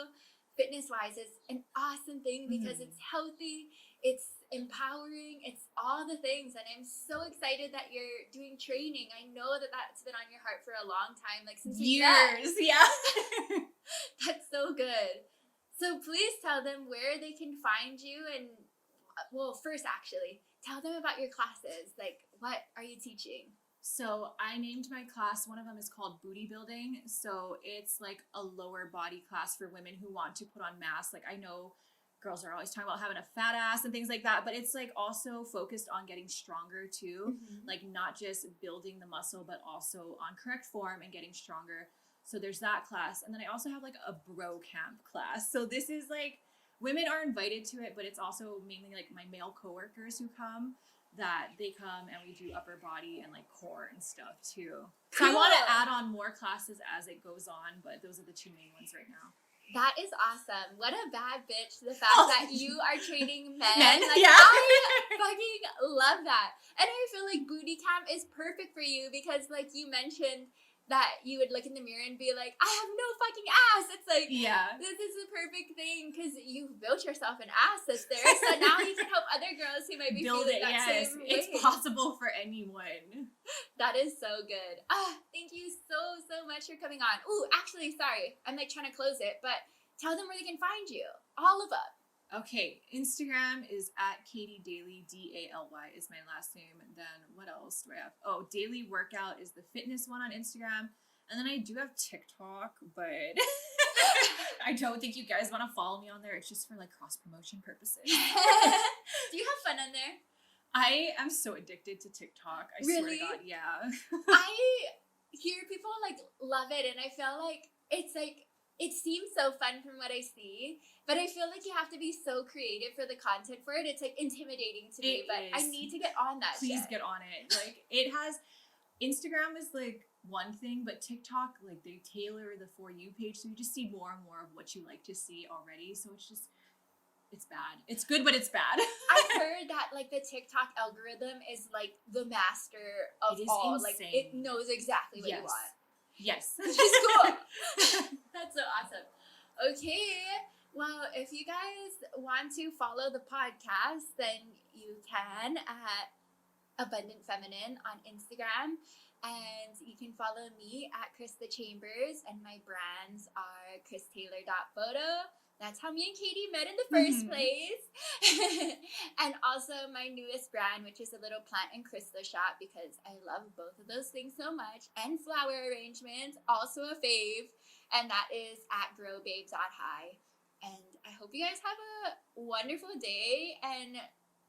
Speaker 1: fitness wise is an awesome thing because it's healthy, it's empowering, it's all the things. And I'm so excited that you're doing training. I know that that's been on your heart for a long time, like since
Speaker 2: years.
Speaker 1: That's so good. So please tell them where they can find you, and well, first actually tell them about your classes. Like, what are you teaching?
Speaker 2: So I named my class, one of them is called Booty Building. So it's like a lower body class for women who want to put on mass. Like, I know girls are always talking about having a fat ass and things like that, but it's like also focused on getting stronger too. Like, not just building the muscle, but also on correct form and getting stronger. So there's that class. And then I also have like a bro camp class. So this is like, women are invited to it, but it's also mainly like my male coworkers who come, that they come and we do upper body and like core and stuff too. So I want to add on more classes as it goes on, but those are the two main ones right now.
Speaker 1: That is awesome. What a bad bitch, the fact that you are training men. Like,
Speaker 2: yeah.
Speaker 1: I fucking love that. And I feel like booty camp is perfect for you because, like, you mentioned that you would look in the mirror and be like, I have no fucking ass. It's like, this is the perfect thing because you've built yourself an ass that's there. So now you can help other girls who might be feeling that same way.
Speaker 2: It's possible for anyone.
Speaker 1: That is so good. Thank you so, so much for coming on. Ooh, actually, sorry. I'm like trying to close it, but tell them where they can find you. All of them.
Speaker 2: Okay, Instagram is at Katie Daly, Daly is my last name. And then what else do I have? Oh, Daily Workout is the fitness one on Instagram. And then I do have TikTok, but I don't think you guys want to follow me on there. It's just for like cross promotion purposes.
Speaker 1: Do you have fun on there?
Speaker 2: I am so addicted to TikTok. I swear to God, yeah.
Speaker 1: I hear people like love it, and I feel like it's like, it seems so fun from what I see, but I feel like you have to be so creative for the content for it. It's like intimidating to me, but I need to get on that.
Speaker 2: Please get on it. Like, it has, Instagram is like one thing, but TikTok, like, they tailor the For You page, so you just see more and more of what you like to see already. So it's just, it's bad. It's good, but it's bad.
Speaker 1: I've heard that like the TikTok algorithm is like the master of all.
Speaker 2: Insane.
Speaker 1: Like, it knows exactly what you want.
Speaker 2: Yes.
Speaker 1: Which is cool. That's so awesome. Okay. Well, if you guys want to follow the podcast, then you can at Abundant Feminine on Instagram. And you can follow me at Krista Chambers. And my brands are christaylor.photo. That's how me and Katie met in the first place. And also my newest brand, which is a little plant and crystal shop, because I love both of those things so much. And flower arrangements, also a fave. And that is at growbabe.hi. And I hope you guys have a wonderful day and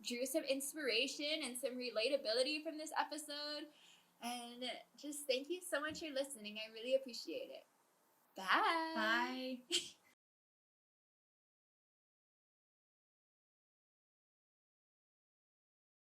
Speaker 1: drew some inspiration and some relatability from this episode. And just thank you so much for listening. I really appreciate it. Bye.
Speaker 2: Bye.